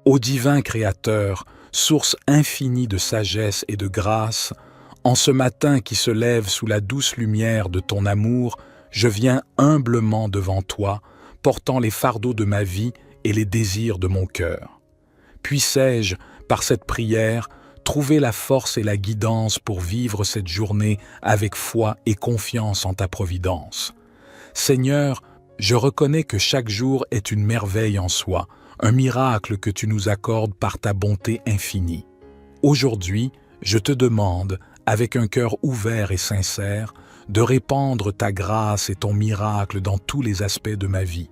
Ô divin Créateur, source infinie de sagesse et de grâce, en ce matin qui se lève sous la douce lumière de ton amour, je viens humblement devant toi, portant les fardeaux de ma vie et les désirs de mon cœur. Puissé-je, par cette prière, trouver la force et la guidance pour vivre cette journée avec foi et confiance en ta providence. Seigneur, je reconnais que chaque jour est une merveille en soi, un miracle que tu nous accordes par ta bonté infinie. Aujourd'hui, je te demande, avec un cœur ouvert et sincère, de répandre ta grâce et ton miracle dans tous les aspects de ma vie.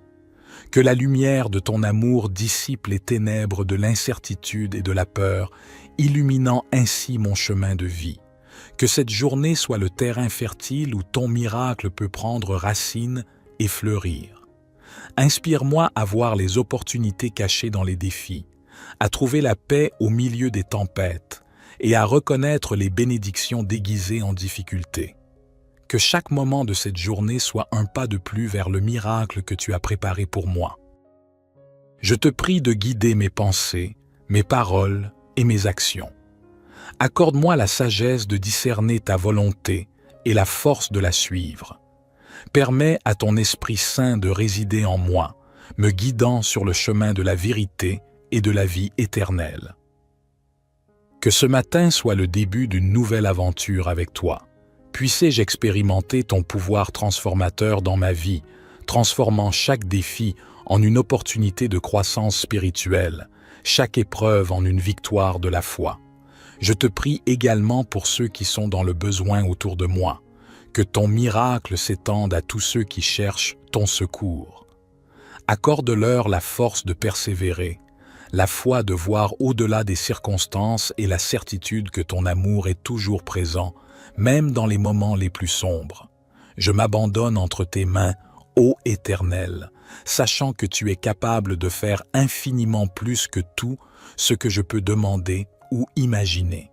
Que la lumière de ton amour dissipe les ténèbres de l'incertitude et de la peur, illuminant ainsi mon chemin de vie. Que cette journée soit le terrain fertile où ton miracle peut prendre racine et fleurir. Inspire-moi à voir les opportunités cachées dans les défis, à trouver la paix au milieu des tempêtes et à reconnaître les bénédictions déguisées en difficulté. Que chaque moment de cette journée soit un pas de plus vers le miracle que tu as préparé pour moi. Je te prie de guider mes pensées, mes paroles et mes actions. Accorde-moi la sagesse de discerner ta volonté et la force de la suivre. Permets à ton Esprit Saint de résider en moi, me guidant sur le chemin de la vérité et de la vie éternelle. Que ce matin soit le début d'une nouvelle aventure avec toi. Puissé-je expérimenter ton pouvoir transformateur dans ma vie, transformant chaque défi en une opportunité de croissance spirituelle, chaque épreuve en une victoire de la foi. Je te prie également pour ceux qui sont dans le besoin autour de moi, que ton miracle s'étende à tous ceux qui cherchent ton secours. Accorde-leur la force de persévérer, la foi de voir au-delà des circonstances et la certitude que ton amour est toujours présent, même dans les moments les plus sombres. Je m'abandonne entre tes mains, ô Éternel, sachant que tu es capable de faire infiniment plus que tout ce que je peux demander ou imaginer.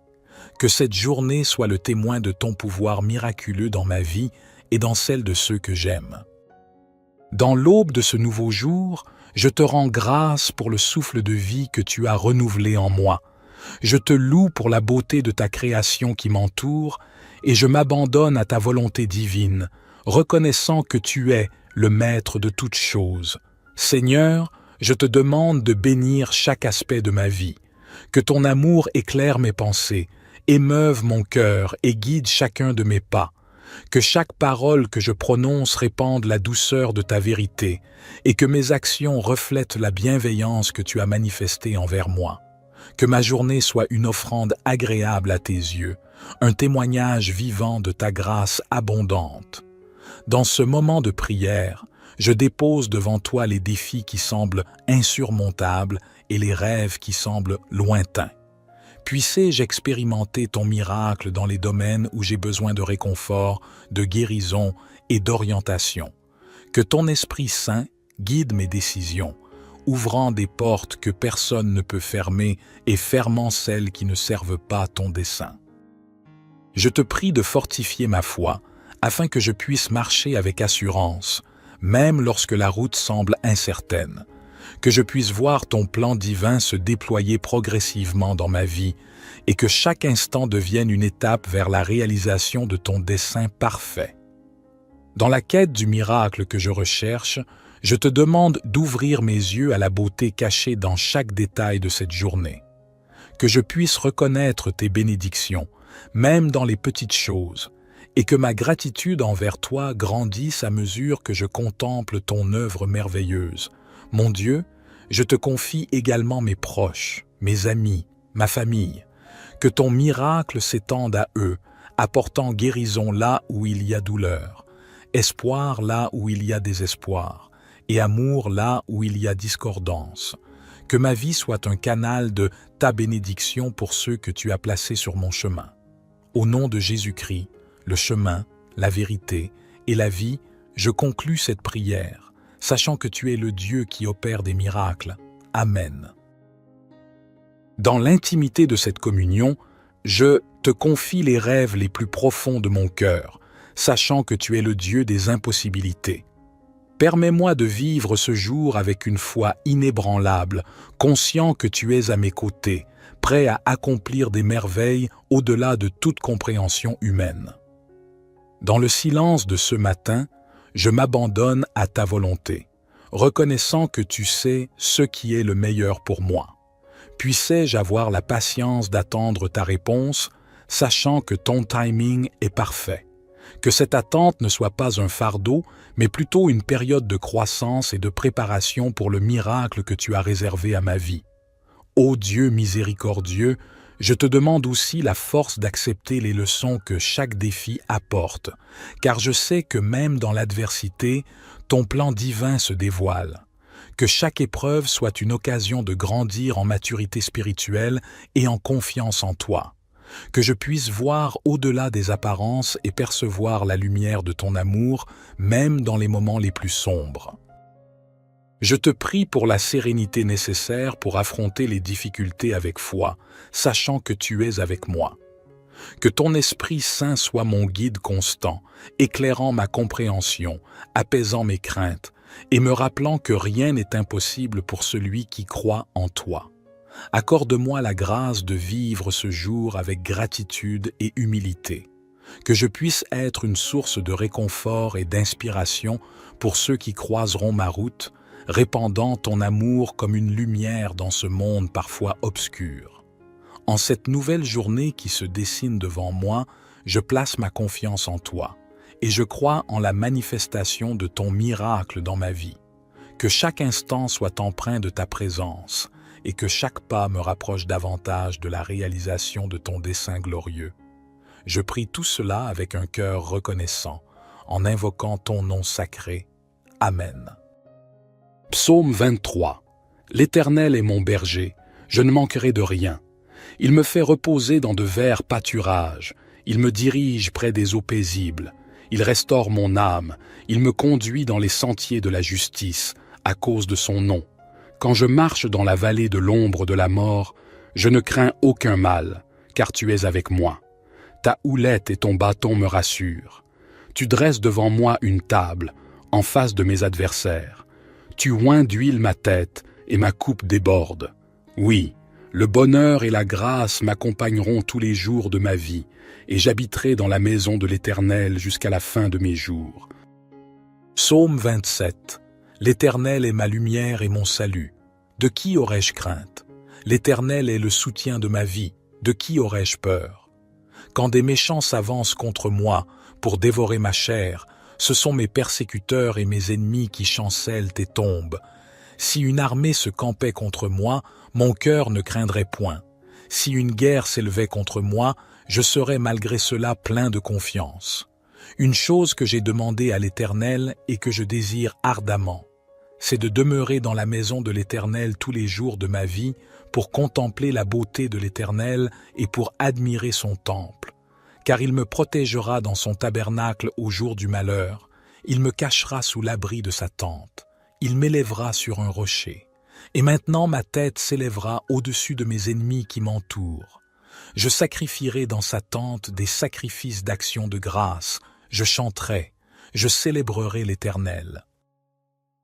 Que cette journée soit le témoin de ton pouvoir miraculeux dans ma vie et dans celle de ceux que j'aime. Dans l'aube de ce nouveau jour, je te rends grâce pour le souffle de vie que tu as renouvelé en moi. Je te loue pour la beauté de ta création qui m'entoure et je m'abandonne à ta volonté divine, reconnaissant que tu es le maître de toutes choses. Seigneur, je te demande de bénir chaque aspect de ma vie, que ton amour éclaire mes pensées, émeuve mon cœur et guide chacun de mes pas, que chaque parole que je prononce répande la douceur de ta vérité et que mes actions reflètent la bienveillance que tu as manifestée envers moi. Que ma journée soit une offrande agréable à tes yeux, un témoignage vivant de ta grâce abondante. Dans ce moment de prière, je dépose devant toi les défis qui semblent insurmontables et les rêves qui semblent lointains. Puissé-je expérimenter ton miracle dans les domaines où j'ai besoin de réconfort, de guérison et d'orientation. Que ton Esprit Saint guide mes décisions, ouvrant des portes que personne ne peut fermer et fermant celles qui ne servent pas ton dessein. Je te prie de fortifier ma foi, afin que je puisse marcher avec assurance, même lorsque la route semble incertaine, que je puisse voir ton plan divin se déployer progressivement dans ma vie et que chaque instant devienne une étape vers la réalisation de ton dessein parfait. Dans la quête du miracle que je recherche, je te demande d'ouvrir mes yeux à la beauté cachée dans chaque détail de cette journée. Que je puisse reconnaître tes bénédictions, même dans les petites choses, et que ma gratitude envers toi grandisse à mesure que je contemple ton œuvre merveilleuse. Mon Dieu, je te confie également mes proches, mes amis, ma famille. Que ton miracle s'étende à eux, apportant guérison là où il y a douleur, espoir là où il y a désespoir, et amour là où il y a discordance. Que ma vie soit un canal de ta bénédiction pour ceux que tu as placés sur mon chemin. Au nom de Jésus-Christ, le chemin, la vérité et la vie, je conclus cette prière, sachant que tu es le Dieu qui opère des miracles. Amen. Dans l'intimité de cette communion, je te confie les rêves les plus profonds de mon cœur, sachant que tu es le Dieu des impossibilités. Permets-moi de vivre ce jour avec une foi inébranlable, conscient que tu es à mes côtés, prêt à accomplir des merveilles au-delà de toute compréhension humaine. Dans le silence de ce matin, je m'abandonne à ta volonté, reconnaissant que tu sais ce qui est le meilleur pour moi. Puissais-je avoir la patience d'attendre ta réponse, sachant que ton timing est parfait. Que cette attente ne soit pas un fardeau, mais plutôt une période de croissance et de préparation pour le miracle que tu as réservé à ma vie. Ô Dieu miséricordieux, je te demande aussi la force d'accepter les leçons que chaque défi apporte, car je sais que même dans l'adversité, ton plan divin se dévoile. Que chaque épreuve soit une occasion de grandir en maturité spirituelle et en confiance en toi. Que je puisse voir au-delà des apparences et percevoir la lumière de ton amour, même dans les moments les plus sombres. Je te prie pour la sérénité nécessaire pour affronter les difficultés avec foi, sachant que tu es avec moi. Que ton Esprit Saint soit mon guide constant, éclairant ma compréhension, apaisant mes craintes, et me rappelant que rien n'est impossible pour celui qui croit en toi. Accorde-moi la grâce de vivre ce jour avec gratitude et humilité, que je puisse être une source de réconfort et d'inspiration pour ceux qui croiseront ma route, répandant ton amour comme une lumière dans ce monde parfois obscur. En cette nouvelle journée qui se dessine devant moi, je place ma confiance en toi, et je crois en la manifestation de ton miracle dans ma vie. Que chaque instant soit empreint de ta présence, et que chaque pas me rapproche davantage de la réalisation de ton dessein glorieux. Je prie tout cela avec un cœur reconnaissant, en invoquant ton nom sacré. Amen. Psaume 23. L'Éternel est mon berger, je ne manquerai de rien. Il me fait reposer dans de verts pâturages, il me dirige près des eaux paisibles, il restaure mon âme, il me conduit dans les sentiers de la justice, à cause de son nom. Quand je marche dans la vallée de l'ombre de la mort, je ne crains aucun mal, car tu es avec moi. Ta houlette et ton bâton me rassurent. Tu dresses devant moi une table, en face de mes adversaires. Tu oins d'huile ma tête, et ma coupe déborde. Oui, le bonheur et la grâce m'accompagneront tous les jours de ma vie, et j'habiterai dans la maison de l'Éternel jusqu'à la fin de mes jours. Psaume 27. L'Éternel est ma lumière et mon salut. De qui aurais-je crainte? L'Éternel est le soutien de ma vie. De qui aurais-je peur? Quand des méchants s'avancent contre moi pour dévorer ma chair, ce sont mes persécuteurs et mes ennemis qui chancellent et tombent. Si une armée se campait contre moi, mon cœur ne craindrait point. Si une guerre s'élevait contre moi, je serais malgré cela plein de confiance. Une chose que j'ai demandée à l'Éternel et que je désire ardemment, c'est de demeurer dans la maison de l'Éternel tous les jours de ma vie pour contempler la beauté de l'Éternel et pour admirer son temple. Car il me protégera dans son tabernacle au jour du malheur, il me cachera sous l'abri de sa tente, il m'élèvera sur un rocher. Et maintenant ma tête s'élèvera au-dessus de mes ennemis qui m'entourent. Je sacrifierai dans sa tente des sacrifices d'action de grâce, je chanterai, je célébrerai l'Éternel.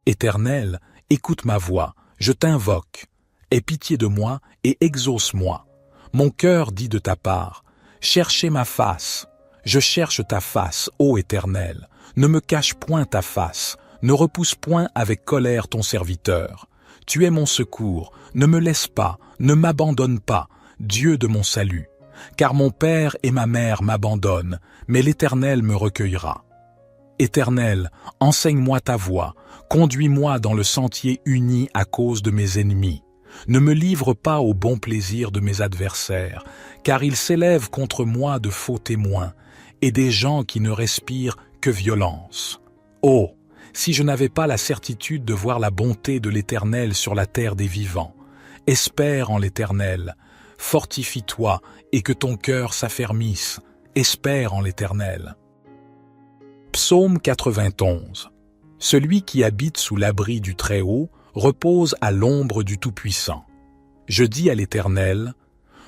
Éternel, écoute ma voix, je t'invoque. Aie pitié de moi et exauce-moi. Mon cœur dit de ta part, cherchez ma face. Je cherche ta face, ô Éternel. Ne me cache point ta face, ne repousse point avec colère ton serviteur. Tu es mon secours, ne me laisse pas, ne m'abandonne pas, Dieu de mon salut. Car mon père et ma mère m'abandonnent, mais l'Éternel me recueillera. Éternel, enseigne-moi ta voie, conduis-moi dans le sentier uni à cause de mes ennemis. Ne me livre pas au bon plaisir de mes adversaires, car ils s'élèvent contre moi de faux témoins, et des gens qui ne respirent que violence. Oh, si je n'avais pas la certitude de voir la bonté de l'Éternel sur la terre des vivants. Espère en l'Éternel, fortifie-toi et que ton cœur s'affermisse, espère en l'Éternel. Psaume 91. Celui qui habite sous l'abri du Très-Haut repose à l'ombre du Tout-Puissant. Je dis à l'Éternel,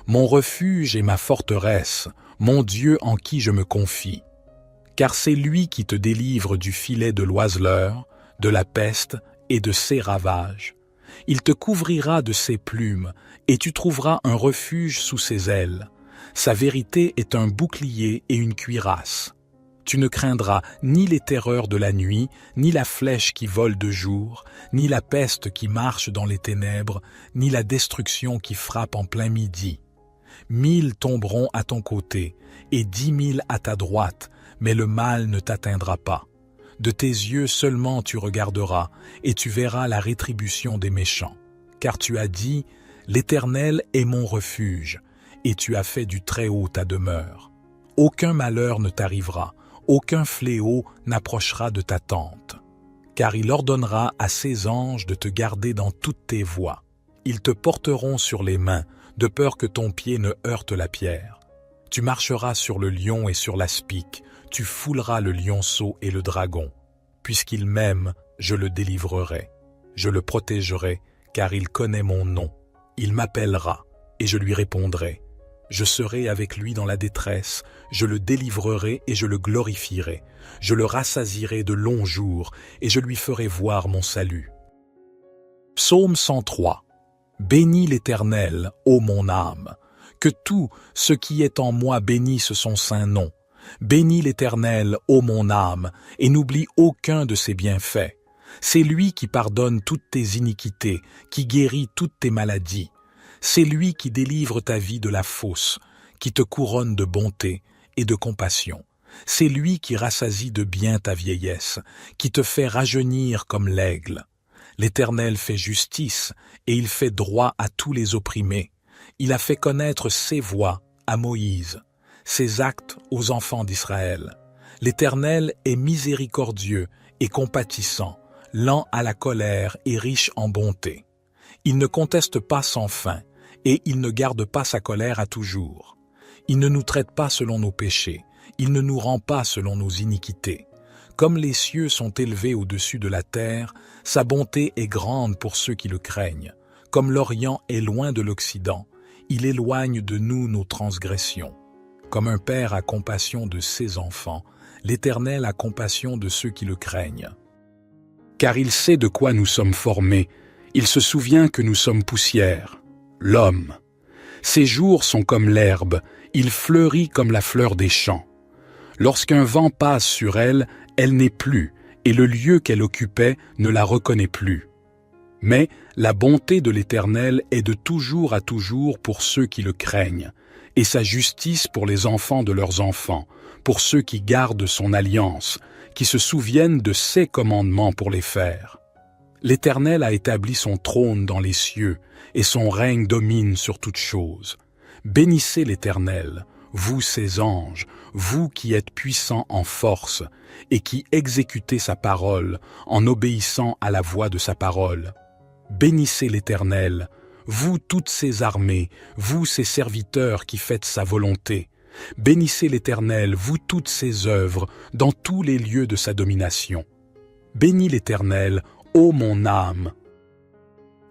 mon refuge et ma forteresse, mon Dieu en qui je me confie. Car c'est lui qui te délivre du filet de l'oiseleur, de la peste et de ses ravages. Il te couvrira de ses plumes, et tu trouveras un refuge sous ses ailes. Sa vérité est un bouclier et une cuirasse. Tu ne craindras ni les terreurs de la nuit, ni la flèche qui vole de jour, ni la peste qui marche dans les ténèbres, ni la destruction qui frappe en plein midi. 1000 tomberont à ton côté, et 10 000 à ta droite, mais le mal ne t'atteindra pas. De tes yeux seulement tu regarderas, et tu verras la rétribution des méchants. Car tu as dit, « L'Éternel est mon refuge », et tu as fait du Très-Haut ta demeure. Aucun malheur ne t'arrivera, aucun fléau n'approchera de ta tente. Car il ordonnera à ses anges de te garder dans toutes tes voies. Ils te porteront sur les mains, de peur que ton pied ne heurte la pierre. Tu marcheras sur le lion et sur l'aspic, tu fouleras le lionceau et le dragon. Puisqu'il m'aime, je le délivrerai. Je le protégerai, car il connaît mon nom. Il m'appellera, et je lui répondrai. Je serai avec lui dans la détresse, je le délivrerai et je le glorifierai. Je le rassasierai de longs jours, et je lui ferai voir mon salut. Psaume 103. Bénis l'Éternel, ô mon âme. Que tout ce qui est en moi bénisse son saint nom. Bénis l'Éternel, ô mon âme, et n'oublie aucun de ses bienfaits. C'est lui qui pardonne toutes tes iniquités, qui guérit toutes tes maladies. C'est lui qui délivre ta vie de la fosse, qui te couronne de bonté et de compassion. C'est lui qui rassasie de bien ta vieillesse, qui te fait rajeunir comme l'aigle. L'Éternel fait justice, et il fait droit à tous les opprimés. Il a fait connaître ses voies à Moïse, ses actes aux enfants d'Israël. L'Éternel est miséricordieux et compatissant, lent à la colère et riche en bonté. Il ne conteste pas sans fin, et il ne garde pas sa colère à toujours. Il ne nous traite pas selon nos péchés, il ne nous rend pas selon nos iniquités. Comme les cieux sont élevés au-dessus de la terre, sa bonté est grande pour ceux qui le craignent. Comme l'Orient est loin de l'Occident, il éloigne de nous nos transgressions. Comme un père a compassion de ses enfants, l'Éternel a compassion de ceux qui le craignent. Car il sait de quoi nous sommes formés, il se souvient que nous sommes poussière. L'homme. Ses jours sont comme l'herbe, il fleurit comme la fleur des champs. Lorsqu'un vent passe sur elle, elle n'est plus, et le lieu qu'elle occupait ne la reconnaît plus. Mais la bonté de l'Éternel est de toujours à toujours pour ceux qui le craignent, et sa justice pour les enfants de leurs enfants, pour ceux qui gardent son alliance, qui se souviennent de ses commandements pour les faire. L'Éternel a établi son trône dans les cieux, et son règne domine sur toutes choses. Bénissez l'Éternel, vous ses anges, vous qui êtes puissants en force, et qui exécutez sa parole en obéissant à la voix de sa parole. Bénissez l'Éternel, vous toutes ses armées, vous ses serviteurs qui faites sa volonté. Bénissez l'Éternel, vous toutes ses œuvres, dans tous les lieux de sa domination. Bénis l'Éternel, ô mon âme.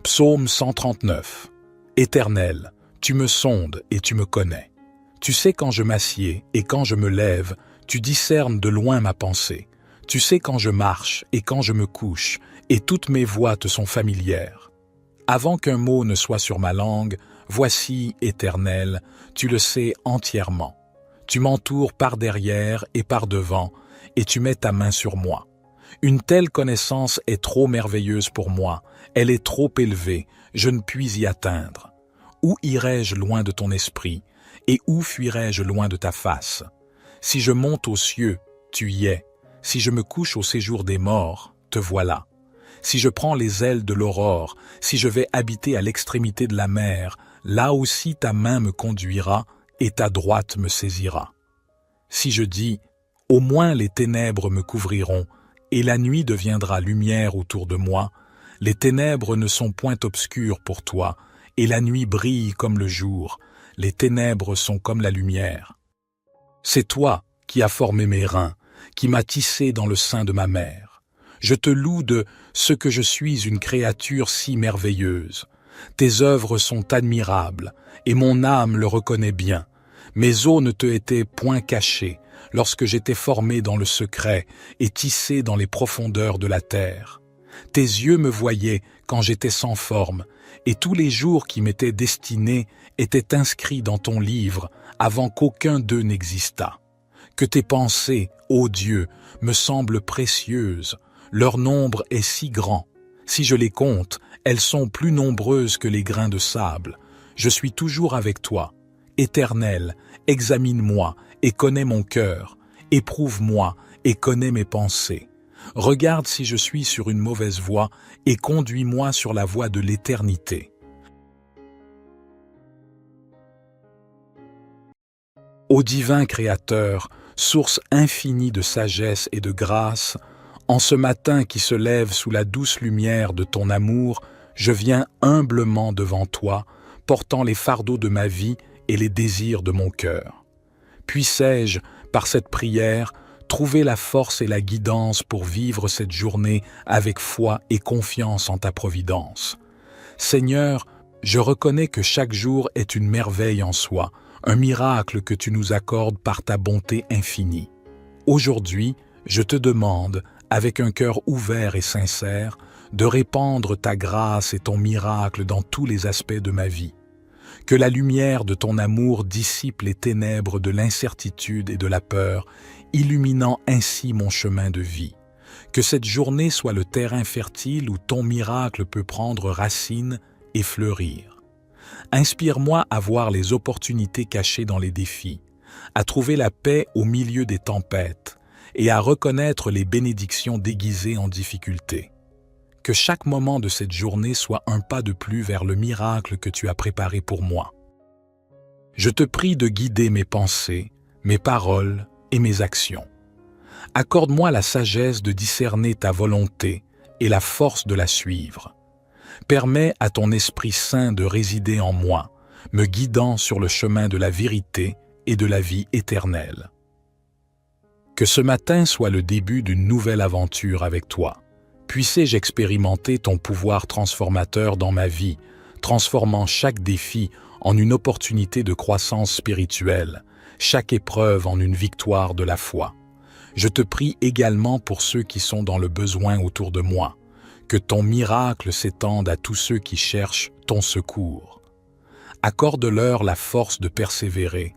Psaume 139. Éternel, tu me sondes et tu me connais. Tu sais quand je m'assieds et quand je me lève, tu discernes de loin ma pensée. Tu sais quand je marche et quand je me couche, et toutes mes voies te sont familières. Avant qu'un mot ne soit sur ma langue, voici, Éternel, tu le sais entièrement. Tu m'entoures par derrière et par devant, et tu mets ta main sur moi. Une telle connaissance est trop merveilleuse pour moi, elle est trop élevée, je ne puis y atteindre. Où irai-je loin de ton esprit, et où fuirai-je loin de ta face? Si je monte aux cieux, tu y es. Si je me couche au séjour des morts, te voilà. Si je prends les ailes de l'aurore, si je vais habiter à l'extrémité de la mer, là aussi ta main me conduira et ta droite me saisira. Si je dis, au moins les ténèbres me couvriront, et la nuit deviendra lumière autour de moi, les ténèbres ne sont point obscures pour toi, et la nuit brille comme le jour, les ténèbres sont comme la lumière. C'est toi qui as formé mes reins, qui m'as tissé dans le sein de ma mère. Je te loue de ce que je suis une créature si merveilleuse. Tes œuvres sont admirables, et mon âme le reconnaît bien. Mes os ne te étaient point cachés, lorsque j'étais formé dans le secret et tissé dans les profondeurs de la terre. Tes yeux me voyaient quand j'étais sans forme, et tous les jours qui m'étaient destinés étaient inscrits dans ton livre avant qu'aucun d'eux n'existât. Que tes pensées, ô Dieu, me semblent précieuses, leur nombre est si grand. Si je les compte, elles sont plus nombreuses que les grains de sable. Je suis toujours avec toi. Éternel, examine-moi et connais mon cœur. Éprouve-moi et connais mes pensées. Regarde si je suis sur une mauvaise voie et conduis-moi sur la voie de l'éternité. Ô divin Créateur, source infinie de sagesse et de grâce, en ce matin qui se lève sous la douce lumière de ton amour, je viens humblement devant toi, portant les fardeaux de ma vie et les désirs de mon cœur. Puissé-je, par cette prière, trouver la force et la guidance pour vivre cette journée avec foi et confiance en ta providence. Seigneur, je reconnais que chaque jour est une merveille en soi, un miracle que tu nous accordes par ta bonté infinie. Aujourd'hui, je te demande, avec un cœur ouvert et sincère, de répandre ta grâce et ton miracle dans tous les aspects de ma vie. Que la lumière de ton amour dissipe les ténèbres de l'incertitude et de la peur, illuminant ainsi mon chemin de vie. Que cette journée soit le terrain fertile où ton miracle peut prendre racine et fleurir. Inspire-moi à voir les opportunités cachées dans les défis, à trouver la paix au milieu des tempêtes et à reconnaître les bénédictions déguisées en difficulté. Que chaque moment de cette journée soit un pas de plus vers le miracle que tu as préparé pour moi. Je te prie de guider mes pensées, mes paroles et mes actions. Accorde-moi la sagesse de discerner ta volonté et la force de la suivre. Permets à ton Esprit Saint de résider en moi, me guidant sur le chemin de la vérité et de la vie éternelle. Que ce matin soit le début d'une nouvelle aventure avec toi. Puissé-je expérimenter ton pouvoir transformateur dans ma vie, transformant chaque défi en une opportunité de croissance spirituelle, chaque épreuve en une victoire de la foi. Je te prie également pour ceux qui sont dans le besoin autour de moi, que ton miracle s'étende à tous ceux qui cherchent ton secours. Accorde-leur la force de persévérer,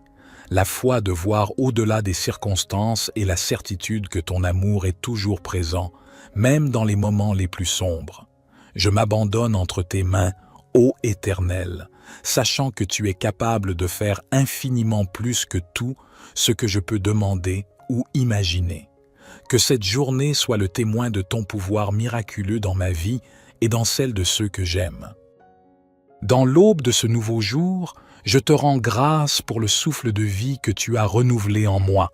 la foi de voir au-delà des circonstances et la certitude que ton amour est toujours présent, même dans les moments les plus sombres. Je m'abandonne entre tes mains, ô Éternel, sachant que tu es capable de faire infiniment plus que tout ce que je peux demander ou imaginer. Que cette journée soit le témoin de ton pouvoir miraculeux dans ma vie et dans celle de ceux que j'aime. Dans l'aube de ce nouveau jour, je te rends grâce pour le souffle de vie que tu as renouvelé en moi.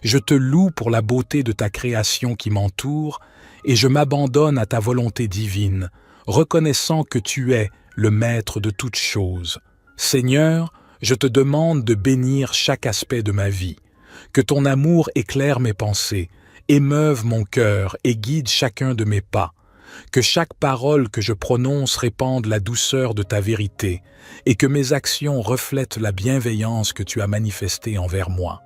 Je te loue pour la beauté de ta création qui m'entoure et je m'abandonne à ta volonté divine, reconnaissant que tu es le maître de toutes choses. Seigneur, je te demande de bénir chaque aspect de ma vie, que ton amour éclaire mes pensées, émeuve mon cœur et guide chacun de mes pas, que chaque parole que je prononce répande la douceur de ta vérité et que mes actions reflètent la bienveillance que tu as manifestée envers moi.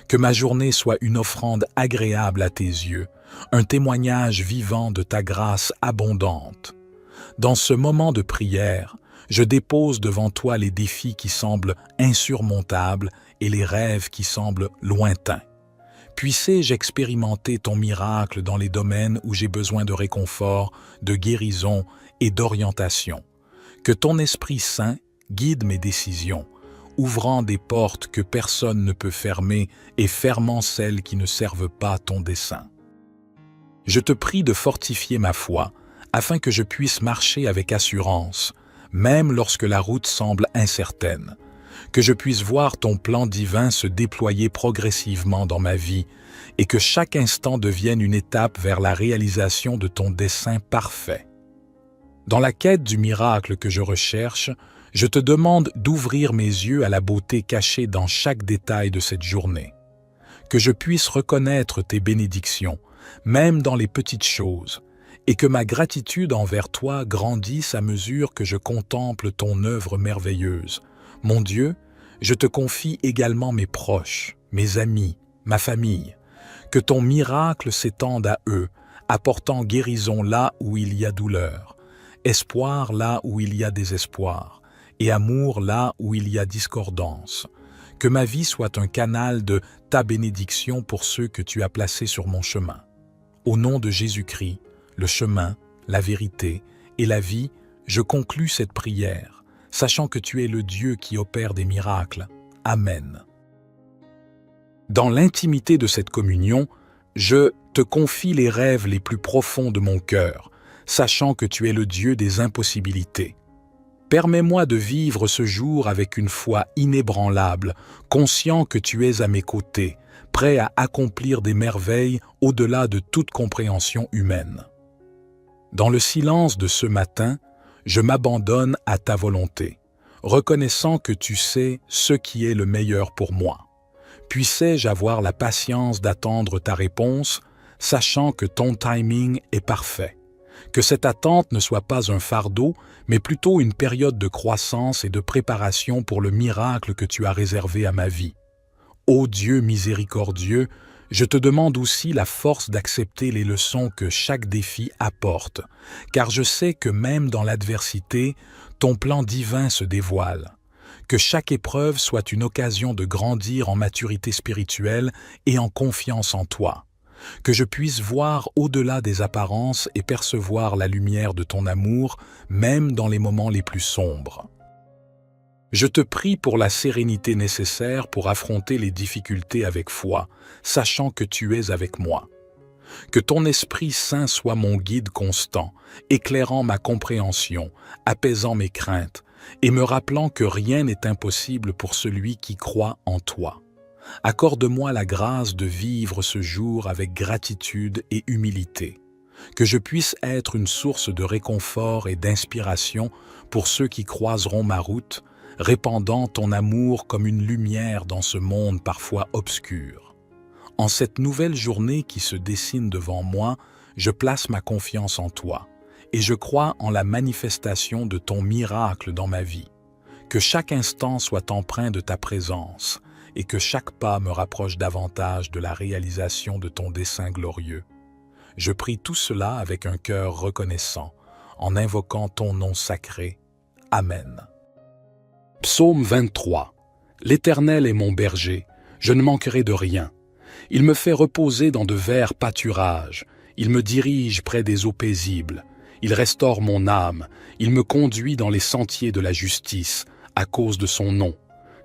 Que ma journée soit une offrande agréable à tes yeux, un témoignage vivant de ta grâce abondante. Dans ce moment de prière, je dépose devant toi les défis qui semblent insurmontables et les rêves qui semblent lointains. Puissé-je expérimenter ton miracle dans les domaines où j'ai besoin de réconfort, de guérison et d'orientation. Que ton Esprit Saint guide mes décisions, ouvrant des portes que personne ne peut fermer et fermant celles qui ne servent pas ton dessein. Je te prie de fortifier ma foi, afin que je puisse marcher avec assurance, même lorsque la route semble incertaine, que je puisse voir ton plan divin se déployer progressivement dans ma vie et que chaque instant devienne une étape vers la réalisation de ton dessein parfait. Dans la quête du miracle que je recherche, je te demande d'ouvrir mes yeux à la beauté cachée dans chaque détail de cette journée. Que je puisse reconnaître tes bénédictions, même dans les petites choses, et que ma gratitude envers toi grandisse à mesure que je contemple ton œuvre merveilleuse. Mon Dieu, je te confie également mes proches, mes amis, ma famille. Que ton miracle s'étende à eux, apportant guérison là où il y a douleur, espoir là où il y a désespoir, et amour là où il y a discordance. Que ma vie soit un canal de ta bénédiction pour ceux que tu as placés sur mon chemin. Au nom de Jésus-Christ, le chemin, la vérité et la vie, je conclus cette prière, sachant que tu es le Dieu qui opère des miracles. Amen. Dans l'intimité de cette communion, je te confie les rêves les plus profonds de mon cœur, sachant que tu es le Dieu des impossibilités. Permets-moi de vivre ce jour avec une foi inébranlable, conscient que tu es à mes côtés, prêt à accomplir des merveilles au-delà de toute compréhension humaine. Dans le silence de ce matin, je m'abandonne à ta volonté, reconnaissant que tu sais ce qui est le meilleur pour moi. Puissais-je avoir la patience d'attendre ta réponse, sachant que ton timing est parfait. Que cette attente ne soit pas un fardeau, mais plutôt une période de croissance et de préparation pour le miracle que tu as réservé à ma vie. Ô Dieu miséricordieux, je te demande aussi la force d'accepter les leçons que chaque défi apporte, car je sais que même dans l'adversité, ton plan divin se dévoile. Que chaque épreuve soit une occasion de grandir en maturité spirituelle et en confiance en toi. Que je puisse voir au-delà des apparences et percevoir la lumière de ton amour, même dans les moments les plus sombres. Je te prie pour la sérénité nécessaire pour affronter les difficultés avec foi, sachant que tu es avec moi. Que ton Esprit Saint soit mon guide constant, éclairant ma compréhension, apaisant mes craintes, et me rappelant que rien n'est impossible pour celui qui croit en toi. Accorde-moi la grâce de vivre ce jour avec gratitude et humilité, que je puisse être une source de réconfort et d'inspiration pour ceux qui croiseront ma route, répandant ton amour comme une lumière dans ce monde parfois obscur. En cette nouvelle journée qui se dessine devant moi, je place ma confiance en toi, et je crois en la manifestation de ton miracle dans ma vie. Que chaque instant soit empreint de ta présence, et que chaque pas me rapproche davantage de la réalisation de ton dessein glorieux. Je prie tout cela avec un cœur reconnaissant, en invoquant ton nom sacré. Amen. Psaume 23. L'Éternel est mon berger, je ne manquerai de rien. Il me fait reposer dans de verts pâturages, il me dirige près des eaux paisibles, il restaure mon âme, il me conduit dans les sentiers de la justice, à cause de son nom.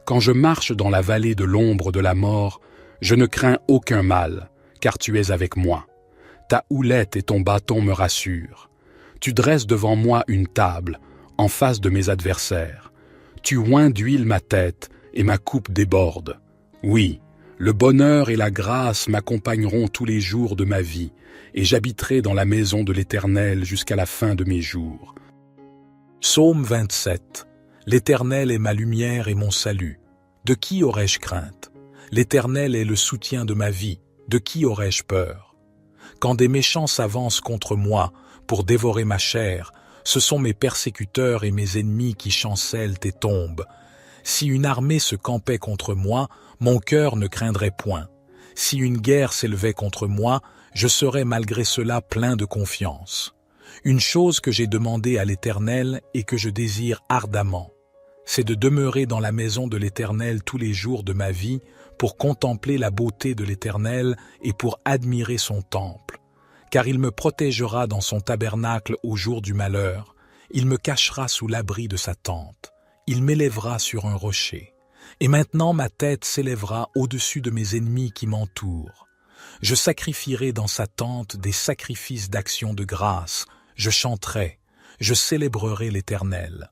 Quand je marche dans la vallée de l'ombre de la mort, je ne crains aucun mal, car tu es avec moi. Ta houlette et ton bâton me rassurent. Tu dresses devant moi une table, en face de mes adversaires. Tu oins d'huile ma tête, et ma coupe déborde. Oui, le bonheur et la grâce m'accompagneront tous les jours de ma vie, et j'habiterai dans la maison de l'Éternel jusqu'à la fin de mes jours. Psaume 27. L'Éternel est ma lumière et mon salut. De qui aurais-je crainte? L'Éternel est le soutien de ma vie. De qui aurais-je peur? Quand des méchants s'avancent contre moi pour dévorer ma chair, ce sont mes persécuteurs et mes ennemis qui chancellent et tombent. Si une armée se campait contre moi, mon cœur ne craindrait point. Si une guerre s'élevait contre moi, je serais malgré cela plein de confiance. Une chose que j'ai demandée à l'Éternel et que je désire ardemment, c'est de demeurer dans la maison de l'Éternel tous les jours de ma vie pour contempler la beauté de l'Éternel et pour admirer son temple. Car il me protégera dans son tabernacle au jour du malheur, il me cachera sous l'abri de sa tente, il m'élèvera sur un rocher. Et maintenant ma tête s'élèvera au-dessus de mes ennemis qui m'entourent. Je sacrifierai dans sa tente des sacrifices d'action de grâce, je chanterai, je célébrerai l'Éternel.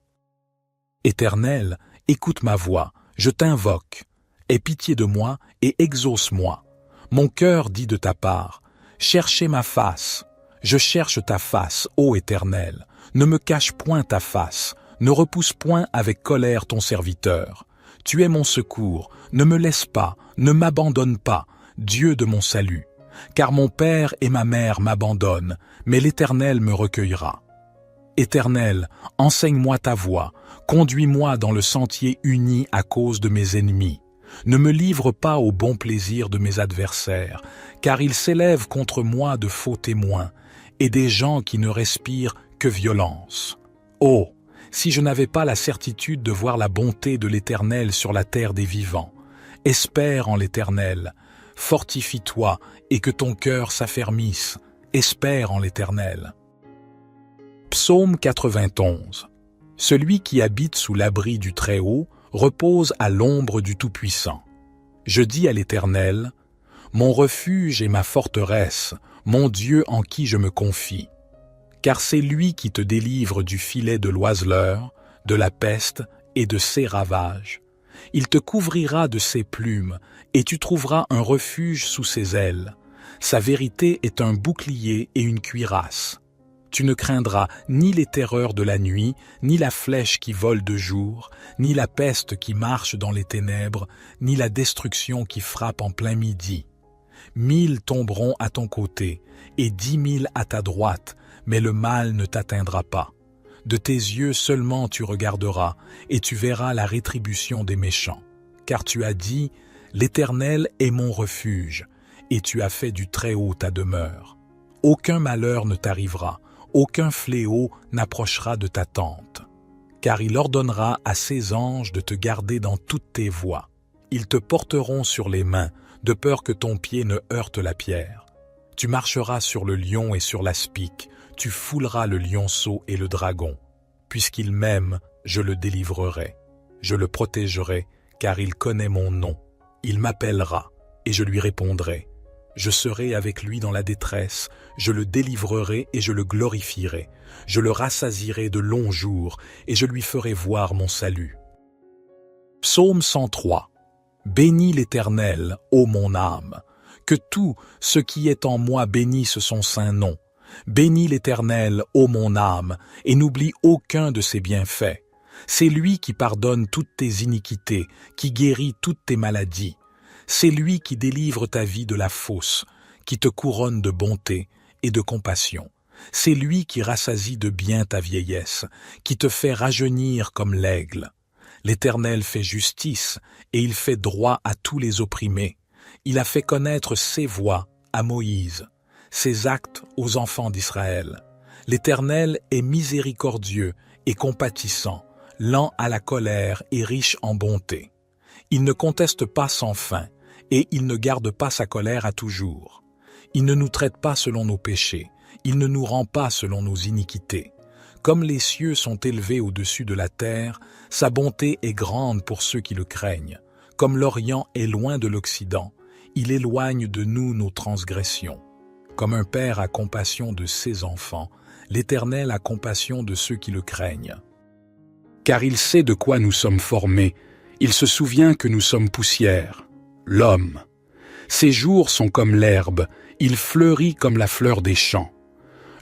Éternel, écoute ma voix, je t'invoque. Aie pitié de moi et exauce-moi. Mon cœur dit de ta part, cherchez ma face. Je cherche ta face, ô Éternel. Ne me cache point ta face, ne repousse point avec colère ton serviteur. Tu es mon secours, ne me laisse pas, ne m'abandonne pas, Dieu de mon salut. Car mon père et ma mère m'abandonnent, mais l'Éternel me recueillera. Éternel, enseigne-moi ta voie, conduis-moi dans le sentier uni à cause de mes ennemis. Ne me livre pas au bon plaisir de mes adversaires, car ils s'élèvent contre moi de faux témoins, et des gens qui ne respirent que violence. Oh, si je n'avais pas la certitude de voir la bonté de l'Éternel sur la terre des vivants. Espère en l'Éternel, fortifie-toi et que ton cœur s'affermisse. Espère en l'Éternel. Psaume 91. Celui qui habite sous l'abri du Très-Haut repose à l'ombre du Tout-Puissant. Je dis à l'Éternel, mon refuge et ma forteresse, mon Dieu en qui je me confie. Car c'est lui qui te délivre du filet de l'oiseleur, de la peste et de ses ravages. Il te couvrira de ses plumes, et tu trouveras un refuge sous ses ailes. Sa vérité est un bouclier et une cuirasse. Tu ne craindras ni les terreurs de la nuit, ni la flèche qui vole de jour, ni la peste qui marche dans les ténèbres, ni la destruction qui frappe en plein midi. 1000 tomberont à ton côté, et 10 000 à ta droite, mais le mal ne t'atteindra pas. De tes yeux seulement tu regarderas, et tu verras la rétribution des méchants. Car tu as dit, l'Éternel est mon refuge, et tu as fait du Très-Haut ta demeure. Aucun malheur ne t'arrivera, aucun fléau n'approchera de ta tente. Car il ordonnera à ses anges de te garder dans toutes tes voies. Ils te porteront sur les mains, de peur que ton pied ne heurte la pierre. Tu marcheras sur le lion et sur l'aspic, tu fouleras le lionceau et le dragon. Puisqu'il m'aime, je le délivrerai. Je le protégerai, car il connaît mon nom. Il m'appellera, et je lui répondrai. Je serai avec lui dans la détresse, je le délivrerai et je le glorifierai. Je le rassasierai de longs jours, et je lui ferai voir mon salut. Psaume 103. Bénis l'Éternel, ô mon âme. Que tout ce qui est en moi bénisse son saint nom. Bénis l'Éternel, ô mon âme, et n'oublie aucun de ses bienfaits. C'est lui qui pardonne toutes tes iniquités, qui guérit toutes tes maladies. C'est lui qui délivre ta vie de la fosse, qui te couronne de bonté et de compassion. C'est lui qui rassasie de bien ta vieillesse, qui te fait rajeunir comme l'aigle. L'Éternel fait justice, et il fait droit à tous les opprimés. Il a fait connaître ses voies à Moïse, ses actes aux enfants d'Israël. L'Éternel est miséricordieux et compatissant, lent à la colère et riche en bonté. Il ne conteste pas sans fin, et il ne garde pas sa colère à toujours. Il ne nous traite pas selon nos péchés, il ne nous rend pas selon nos iniquités. Comme les cieux sont élevés au-dessus de la terre, sa bonté est grande pour ceux qui le craignent. Comme l'Orient est loin de l'Occident, il éloigne de nous nos transgressions. Comme un père a compassion de ses enfants, l'Éternel a compassion de ceux qui le craignent. Car il sait de quoi nous sommes formés, il se souvient que nous sommes poussière. L'homme. Ses jours sont comme l'herbe, il fleurit comme la fleur des champs.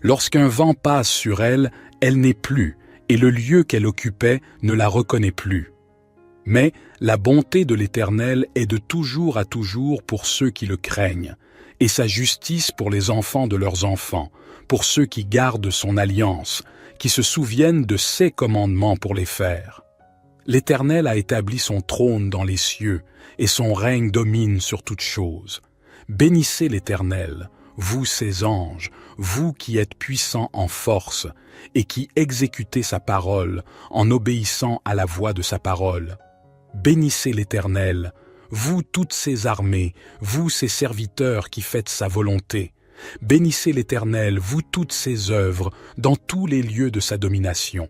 Lorsqu'un vent passe sur elle, elle n'est plus, et le lieu qu'elle occupait ne la reconnaît plus. Mais la bonté de l'Éternel est de toujours à toujours pour ceux qui le craignent, et sa justice pour les enfants de leurs enfants, pour ceux qui gardent son alliance, qui se souviennent de ses commandements pour les faire. L'Éternel a établi son trône dans les cieux, et son règne domine sur toutes choses. Bénissez l'Éternel, vous ses anges, vous qui êtes puissants en force, et qui exécutez sa parole en obéissant à la voix de sa parole. Bénissez l'Éternel, vous toutes ses armées, vous ses serviteurs qui faites sa volonté. Bénissez l'Éternel, vous toutes ses œuvres, dans tous les lieux de sa domination.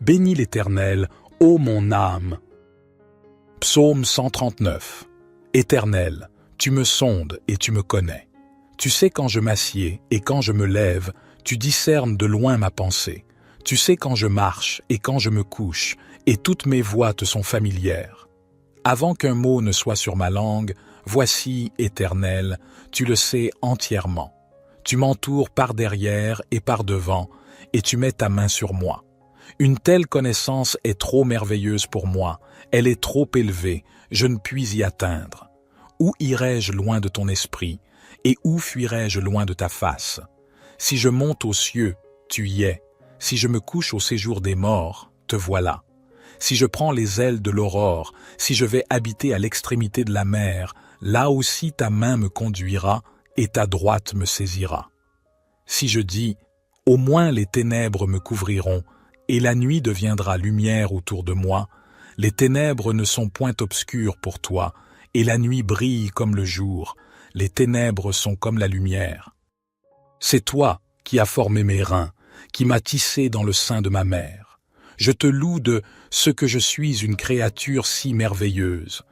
Bénis l'Éternel, ô mon âme. Psaume 139. Éternel, tu me sondes et tu me connais. Tu sais quand je m'assieds et quand je me lève, tu discernes de loin ma pensée. Tu sais quand je marche et quand je me couche, et toutes mes voies te sont familières. Avant qu'un mot ne soit sur ma langue, voici, Éternel, tu le sais entièrement. Tu m'entoures par derrière et par devant, et tu mets ta main sur moi. Une telle connaissance est trop merveilleuse pour moi, elle est trop élevée, je ne puis y atteindre. Où irai-je loin de ton esprit, et où fuirai-je loin de ta face? Si je monte aux cieux, tu y es. Si je me couche au séjour des morts, te voilà. Si je prends les ailes de l'aurore, si je vais habiter à l'extrémité de la mer, là aussi ta main me conduira et ta droite me saisira. Si je dis, au moins les ténèbres me couvriront, et la nuit deviendra lumière autour de moi, les ténèbres ne sont point obscures pour toi, et la nuit brille comme le jour, les ténèbres sont comme la lumière. C'est toi qui as formé mes reins, qui m'as tissé dans le sein de ma mère. Je te loue de ce que je suis une créature si merveilleuse.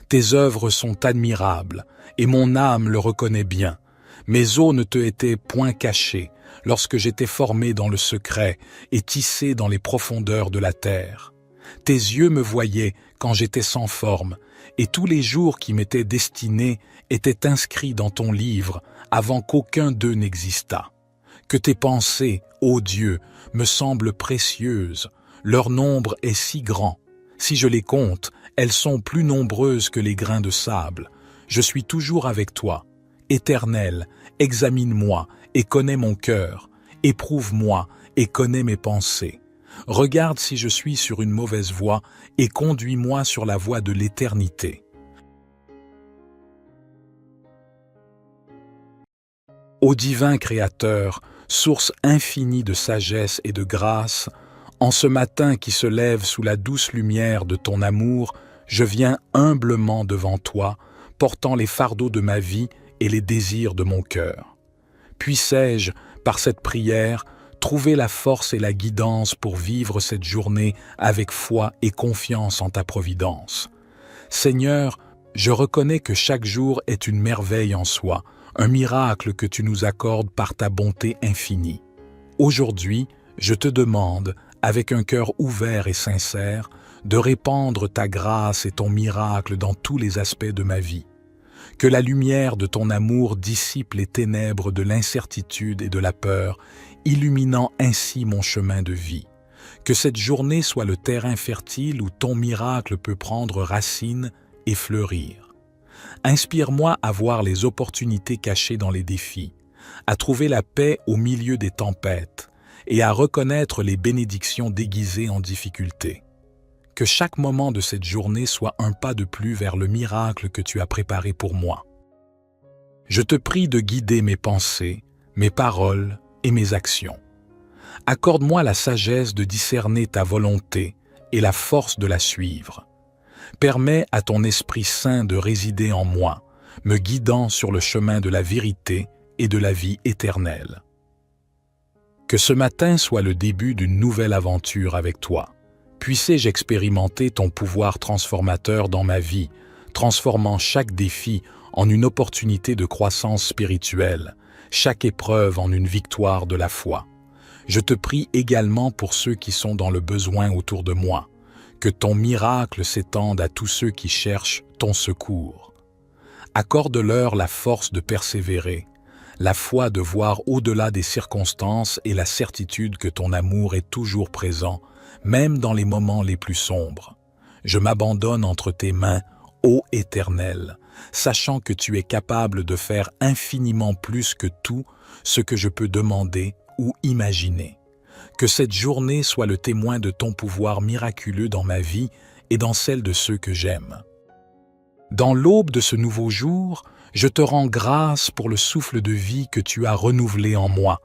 Tes œuvres sont admirables, et mon âme le reconnaît bien. Mes os ne te étaient point cachés, lorsque j'étais formé dans le secret et tissé dans les profondeurs de la terre. Tes yeux me voyaient quand j'étais sans forme, et tous les jours qui m'étaient destinés étaient inscrits dans ton livre avant qu'aucun d'eux n'existât. Que tes pensées, ô Dieu, me semblent précieuses, leur nombre est si grand. Si je les compte, elles sont plus nombreuses que les grains de sable. Je suis toujours avec toi. Éternel, examine-moi et connais mon cœur. Éprouve-moi et connais mes pensées. Regarde si je suis sur une mauvaise voie et conduis-moi sur la voie de l'éternité. Ô divin Créateur, source infinie de sagesse et de grâce, en ce matin qui se lève sous la douce lumière de ton amour, je viens humblement devant toi, portant les fardeaux de ma vie et les désirs de mon cœur. Puissé-je, par cette prière, trouver la force et la guidance pour vivre cette journée avec foi et confiance en ta providence. Seigneur, je reconnais que chaque jour est une merveille en soi, un miracle que tu nous accordes par ta bonté infinie. Aujourd'hui, je te demande, avec un cœur ouvert et sincère, de répandre ta grâce et ton miracle dans tous les aspects de ma vie. Que la lumière de ton amour dissipe les ténèbres de l'incertitude et de la peur, illuminant ainsi mon chemin de vie. Que cette journée soit le terrain fertile où ton miracle peut prendre racine et fleurir. Inspire-moi à voir les opportunités cachées dans les défis, à trouver la paix au milieu des tempêtes et à reconnaître les bénédictions déguisées en difficulté. Que chaque moment de cette journée soit un pas de plus vers le miracle que tu as préparé pour moi. Je te prie de guider mes pensées, mes paroles et mes actions. Accorde-moi la sagesse de discerner ta volonté et la force de la suivre. Permets à ton Esprit Saint de résider en moi, me guidant sur le chemin de la vérité et de la vie éternelle. Que ce matin soit le début d'une nouvelle aventure avec toi. Puissé-je expérimenter ton pouvoir transformateur dans ma vie, transformant chaque défi en une opportunité de croissance spirituelle, chaque épreuve en une victoire de la foi. Je te prie également pour ceux qui sont dans le besoin autour de moi, que ton miracle s'étende à tous ceux qui cherchent ton secours. Accorde-leur la force de persévérer, la foi de voir au-delà des circonstances et la certitude que ton amour est toujours présent, même dans les moments les plus sombres. Je m'abandonne entre tes mains, ô Éternel, sachant que tu es capable de faire infiniment plus que tout ce que je peux demander ou imaginer. Que cette journée soit le témoin de ton pouvoir miraculeux dans ma vie et dans celle de ceux que j'aime. Dans l'aube de ce nouveau jour, je te rends grâce pour le souffle de vie que tu as renouvelé en moi.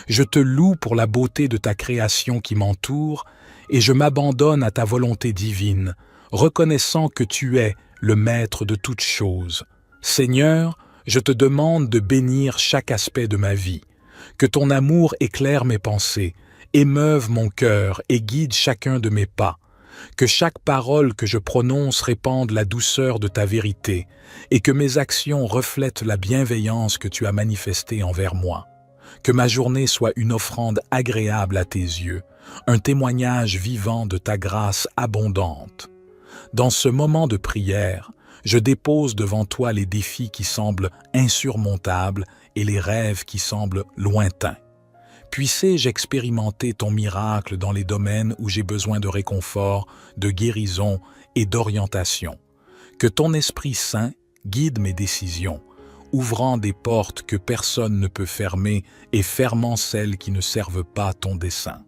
Je te loue pour la beauté de ta création qui m'entoure et je m'abandonne à ta volonté divine, reconnaissant que tu es le maître de toutes choses. Seigneur, je te demande de bénir chaque aspect de ma vie, que ton amour éclaire mes pensées, émeuve mon cœur et guide chacun de mes pas, que chaque parole que je prononce répande la douceur de ta vérité et que mes actions reflètent la bienveillance que tu as manifestée envers moi. Que ma journée soit une offrande agréable à tes yeux, un témoignage vivant de ta grâce abondante. Dans ce moment de prière, je dépose devant toi les défis qui semblent insurmontables et les rêves qui semblent lointains. Puissé-je expérimenter ton miracle dans les domaines où j'ai besoin de réconfort, de guérison et d'orientation. Que ton Esprit Saint guide mes décisions, ouvrant des portes que personne ne peut fermer et fermant celles qui ne servent pas ton dessein.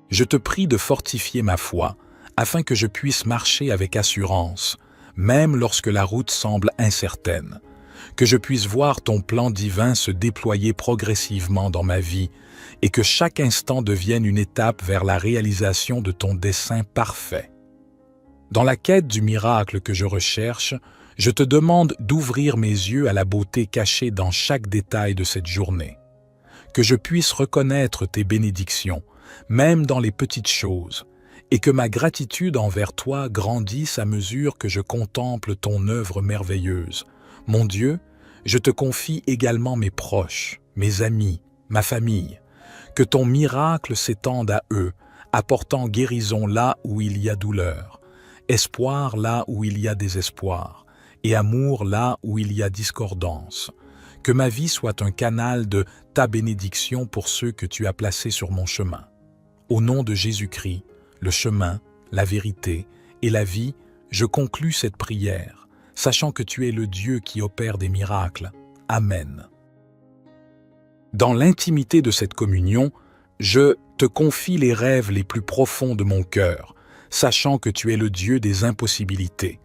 Je te prie de fortifier ma foi, afin que je puisse marcher avec assurance, même lorsque la route semble incertaine, que je puisse voir ton plan divin se déployer progressivement dans ma vie et que chaque instant devienne une étape vers la réalisation de ton dessein parfait. Dans la quête du miracle que je recherche, je te demande d'ouvrir mes yeux à la beauté cachée dans chaque détail de cette journée, que je puisse reconnaître tes bénédictions, même dans les petites choses, et que ma gratitude envers toi grandisse à mesure que je contemple ton œuvre merveilleuse. Mon Dieu, je te confie également mes proches, mes amis, ma famille, que ton miracle s'étende à eux, apportant guérison là où il y a douleur, espoir là où il y a désespoir, et amour là où il y a discordance. Que ma vie soit un canal de ta bénédiction pour ceux que tu as placés sur mon chemin. Au nom de Jésus-Christ, le chemin, la vérité et la vie, je conclus cette prière, sachant que tu es le Dieu qui opère des miracles. Amen. Dans l'intimité de cette communion, je te confie les rêves les plus profonds de mon cœur, sachant que tu es le Dieu des impossibilités.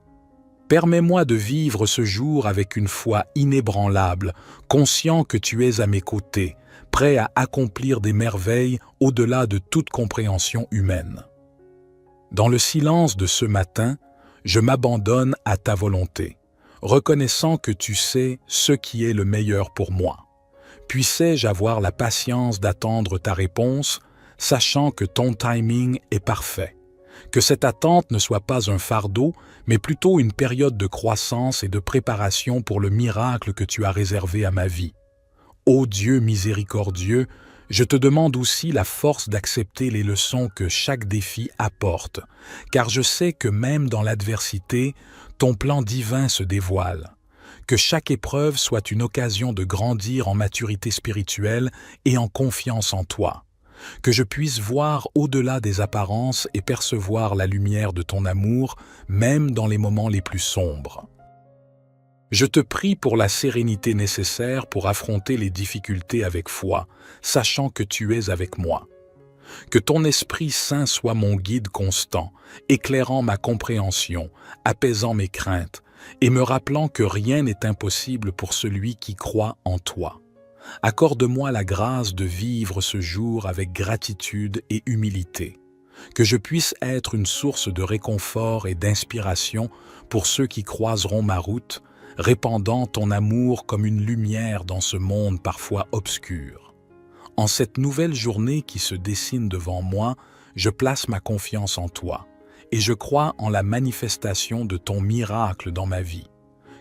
Permets-moi de vivre ce jour avec une foi inébranlable, conscient que tu es à mes côtés, prêt à accomplir des merveilles au-delà de toute compréhension humaine. Dans le silence de ce matin, je m'abandonne à ta volonté, reconnaissant que tu sais ce qui est le meilleur pour moi. Puissais-je avoir la patience d'attendre ta réponse, sachant que ton timing est parfait. Que cette attente ne soit pas un fardeau, mais plutôt une période de croissance et de préparation pour le miracle que tu as réservé à ma vie. Ô Dieu miséricordieux, je te demande aussi la force d'accepter les leçons que chaque défi apporte, car je sais que même dans l'adversité, ton plan divin se dévoile. Que chaque épreuve soit une occasion de grandir en maturité spirituelle et en confiance en toi. Que je puisse voir au-delà des apparences et percevoir la lumière de ton amour, même dans les moments les plus sombres. Je te prie pour la sérénité nécessaire pour affronter les difficultés avec foi, sachant que tu es avec moi. Que ton Esprit Saint soit mon guide constant, éclairant ma compréhension, apaisant mes craintes, et me rappelant que rien n'est impossible pour celui qui croit en toi. Accorde-moi la grâce de vivre ce jour avec gratitude et humilité, que je puisse être une source de réconfort et d'inspiration pour ceux qui croiseront ma route, répandant ton amour comme une lumière dans ce monde parfois obscur. En cette nouvelle journée qui se dessine devant moi, je place ma confiance en toi, et je crois en la manifestation de ton miracle dans ma vie.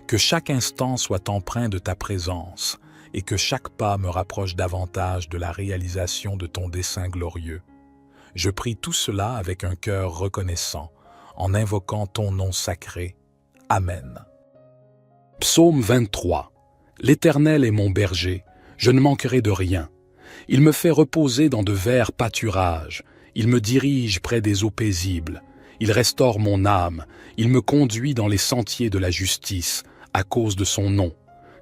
Que chaque instant soit empreint de ta présence, et que chaque pas me rapproche davantage de la réalisation de ton dessein glorieux. Je prie tout cela avec un cœur reconnaissant, en invoquant ton nom sacré. Amen. Psaume 23. L'Éternel est mon berger, je ne manquerai de rien. Il me fait reposer dans de verts pâturages, il me dirige près des eaux paisibles, il restaure mon âme, il me conduit dans les sentiers de la justice, à cause de son nom.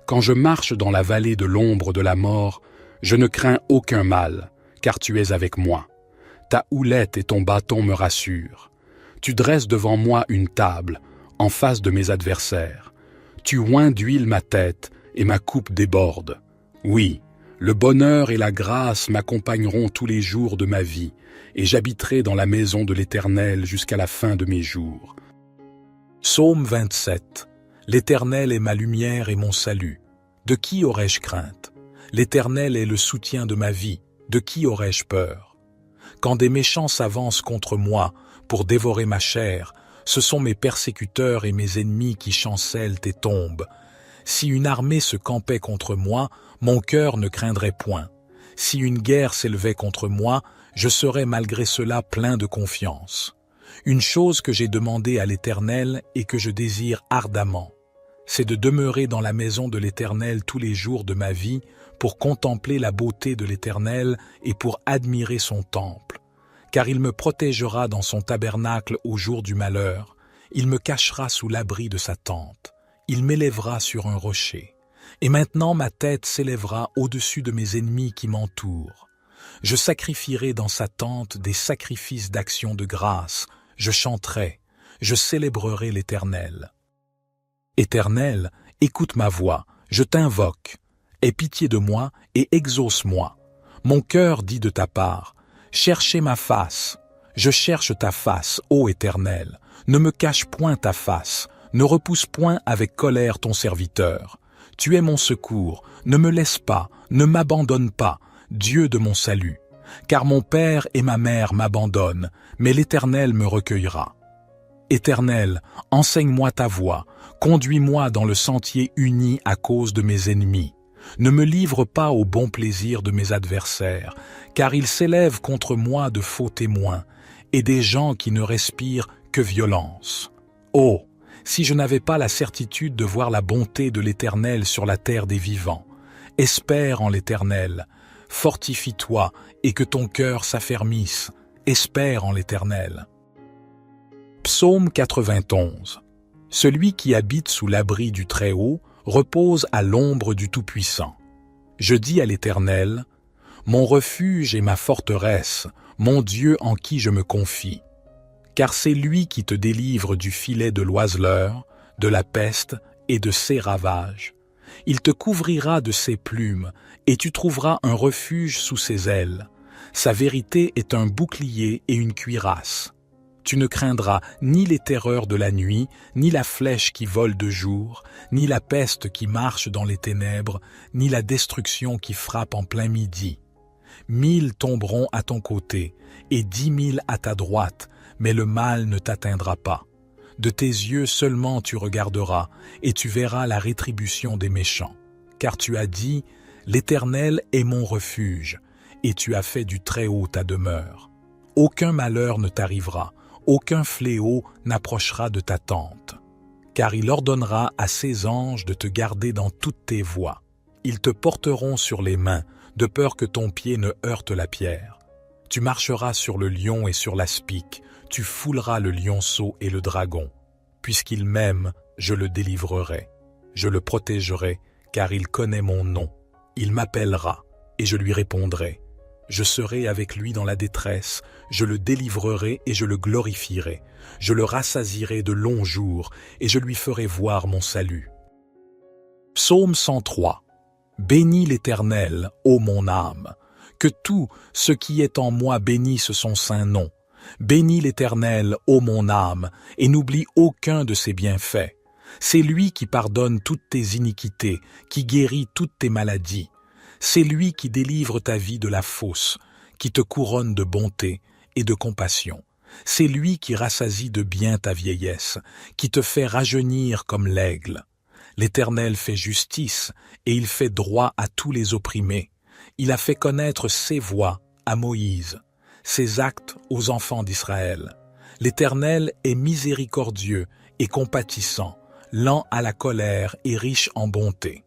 Quand je marche dans la vallée de l'ombre de la mort, je ne crains aucun mal, car tu es avec moi. Ta houlette et ton bâton me rassurent. Tu dresses devant moi une table, en face de mes adversaires. Tu oins d'huile ma tête, et ma coupe déborde. Oui, le bonheur et la grâce m'accompagneront tous les jours de ma vie, et j'habiterai dans la maison de l'Éternel jusqu'à la fin de mes jours. Psaume 27. L'Éternel est ma lumière et mon salut. De qui aurais-je crainte? L'Éternel est le soutien de ma vie. De qui aurais-je peur? Quand des méchants s'avancent contre moi pour dévorer ma chair, ce sont mes persécuteurs et mes ennemis qui chancellent et tombent. Si une armée se campait contre moi, mon cœur ne craindrait point. Si une guerre s'élevait contre moi, je serais malgré cela plein de confiance. Une chose que j'ai demandée à l'Éternel et que je désire ardemment, c'est de demeurer dans la maison de l'Éternel tous les jours de ma vie pour contempler la beauté de l'Éternel et pour admirer son temple. Car il me protégera dans son tabernacle au jour du malheur, il me cachera sous l'abri de sa tente, il m'élèvera sur un rocher. Et maintenant ma tête s'élèvera au-dessus de mes ennemis qui m'entourent. Je sacrifierai dans sa tente des sacrifices d'action de grâce, je chanterai, je célébrerai l'Éternel. Éternel, écoute ma voix, je t'invoque. Aie pitié de moi et exauce-moi. Mon cœur dit de ta part, cherchez ma face. Je cherche ta face, ô Éternel. Ne me cache point ta face, ne repousse point avec colère ton serviteur. Tu es mon secours, ne me laisse pas, ne m'abandonne pas, Dieu de mon salut. Car mon père et ma mère m'abandonnent, mais l'Éternel me recueillera. Éternel, enseigne-moi ta voie, conduis-moi dans le sentier uni à cause de mes ennemis. Ne me livre pas au bon plaisir de mes adversaires, car ils s'élèvent contre moi de faux témoins, et des gens qui ne respirent que violence. Oh, si je n'avais pas la certitude de voir la bonté de l'Éternel sur la terre des vivants. Espère en l'Éternel, fortifie-toi et que ton cœur s'affermisse, espère en l'Éternel. Psaume 91. Celui qui habite sous l'abri du Très-Haut repose à l'ombre du Tout-Puissant. Je dis à l'Éternel, mon refuge et ma forteresse, mon Dieu en qui je me confie. Car c'est lui qui te délivre du filet de l'oiseleur, de la peste et de ses ravages. Il te couvrira de ses plumes, et tu trouveras un refuge sous ses ailes. Sa vérité est un bouclier et une cuirasse. Tu ne craindras ni les terreurs de la nuit, ni la flèche qui vole de jour, ni la peste qui marche dans les ténèbres, ni la destruction qui frappe en plein midi. 1000 tomberont à ton côté, et 10 000 à ta droite, mais le mal ne t'atteindra pas. De tes yeux seulement tu regarderas, et tu verras la rétribution des méchants. Car tu as dit, l'Éternel est mon refuge, et tu as fait du Très-Haut ta demeure. Aucun malheur ne t'arrivera, aucun fléau n'approchera de ta tente. Car il ordonnera à ses anges de te garder dans toutes tes voies. Ils te porteront sur les mains, de peur que ton pied ne heurte la pierre. Tu marcheras sur le lion et sur l'aspic, tu fouleras le lionceau et le dragon. Puisqu'il m'aime, je le délivrerai. Je le protégerai, car il connaît mon nom. Il m'appellera, et je lui répondrai. Je serai avec lui dans la détresse, je le délivrerai et je le glorifierai. Je le rassasierai de longs jours, et je lui ferai voir mon salut. Psaume 103. Bénis l'Éternel, ô mon âme. Que tout ce qui est en moi bénisse son saint nom. Bénis l'Éternel, ô mon âme, et n'oublie aucun de ses bienfaits. C'est lui qui pardonne toutes tes iniquités, qui guérit toutes tes maladies. C'est lui qui délivre ta vie de la fosse, qui te couronne de bonté et de compassion. C'est lui qui rassasie de bien ta vieillesse, qui te fait rajeunir comme l'aigle. L'Éternel fait justice, et il fait droit à tous les opprimés. Il a fait connaître ses voies à Moïse, ses actes aux enfants d'Israël. L'Éternel est miséricordieux et compatissant, lent à la colère et riche en bonté.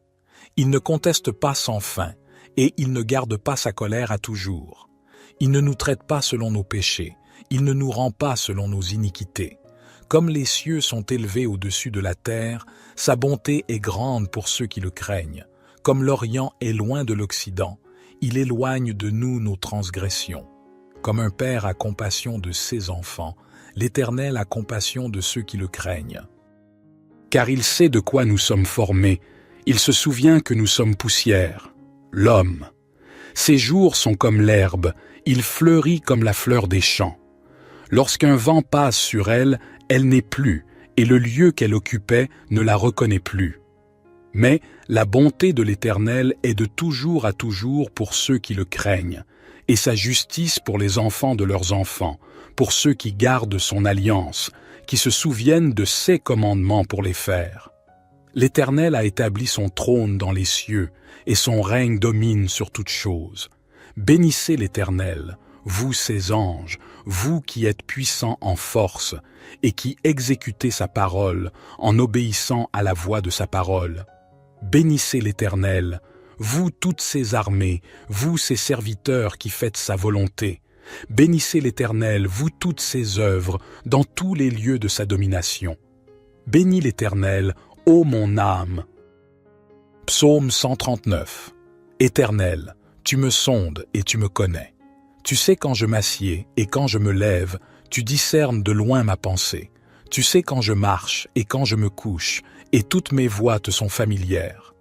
Il ne conteste pas sans fin, et il ne garde pas sa colère à toujours. Il ne nous traite pas selon nos péchés, il ne nous rend pas selon nos iniquités. Comme les cieux sont élevés au-dessus de la terre, sa bonté est grande pour ceux qui le craignent. Comme l'Orient est loin de l'Occident, il éloigne de nous nos transgressions. Comme un père a compassion de ses enfants, l'Éternel a compassion de ceux qui le craignent. Car il sait de quoi nous sommes formés, il se souvient que nous sommes poussière. L'homme. Ses jours sont comme l'herbe, il fleurit comme la fleur des champs. Lorsqu'un vent passe sur elle, elle n'est plus, et le lieu qu'elle occupait ne la reconnaît plus. Mais la bonté de l'Éternel est de toujours à toujours pour ceux qui le craignent, et sa justice pour les enfants de leurs enfants, pour ceux qui gardent son alliance, qui se souviennent de ses commandements pour les faire. L'Éternel a établi son trône dans les cieux, et son règne domine sur toutes choses. Bénissez l'Éternel, vous ses anges, vous qui êtes puissants en force, et qui exécutez sa parole en obéissant à la voix de sa parole. Bénissez l'Éternel, vous toutes ses armées, vous ses serviteurs qui faites sa volonté. Bénissez l'Éternel, vous toutes ses œuvres, dans tous les lieux de sa domination. Bénis l'Éternel, ô mon âme. Psaume 139. Éternel, tu me sondes et tu me connais. Tu sais quand je m'assieds et quand je me lève, Tu discernes de loin ma pensée. Tu sais quand je marche et quand je me couche, et toutes mes voies te sont familières.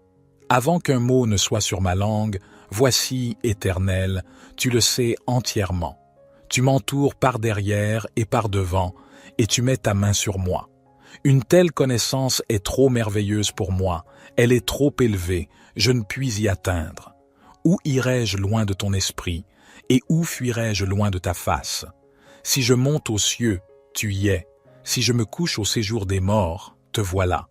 Avant qu'un mot ne soit sur ma langue, voici, Éternel, tu le sais entièrement. Tu m'entoures par derrière et par devant, et tu mets ta main sur moi. Une telle connaissance est trop merveilleuse pour moi, elle est trop élevée, je ne puis y atteindre. Où irai-je loin de ton esprit, et où fuirai-je loin de ta face? Si je monte aux cieux, tu y es. Si je me couche au séjour des morts, te voilà.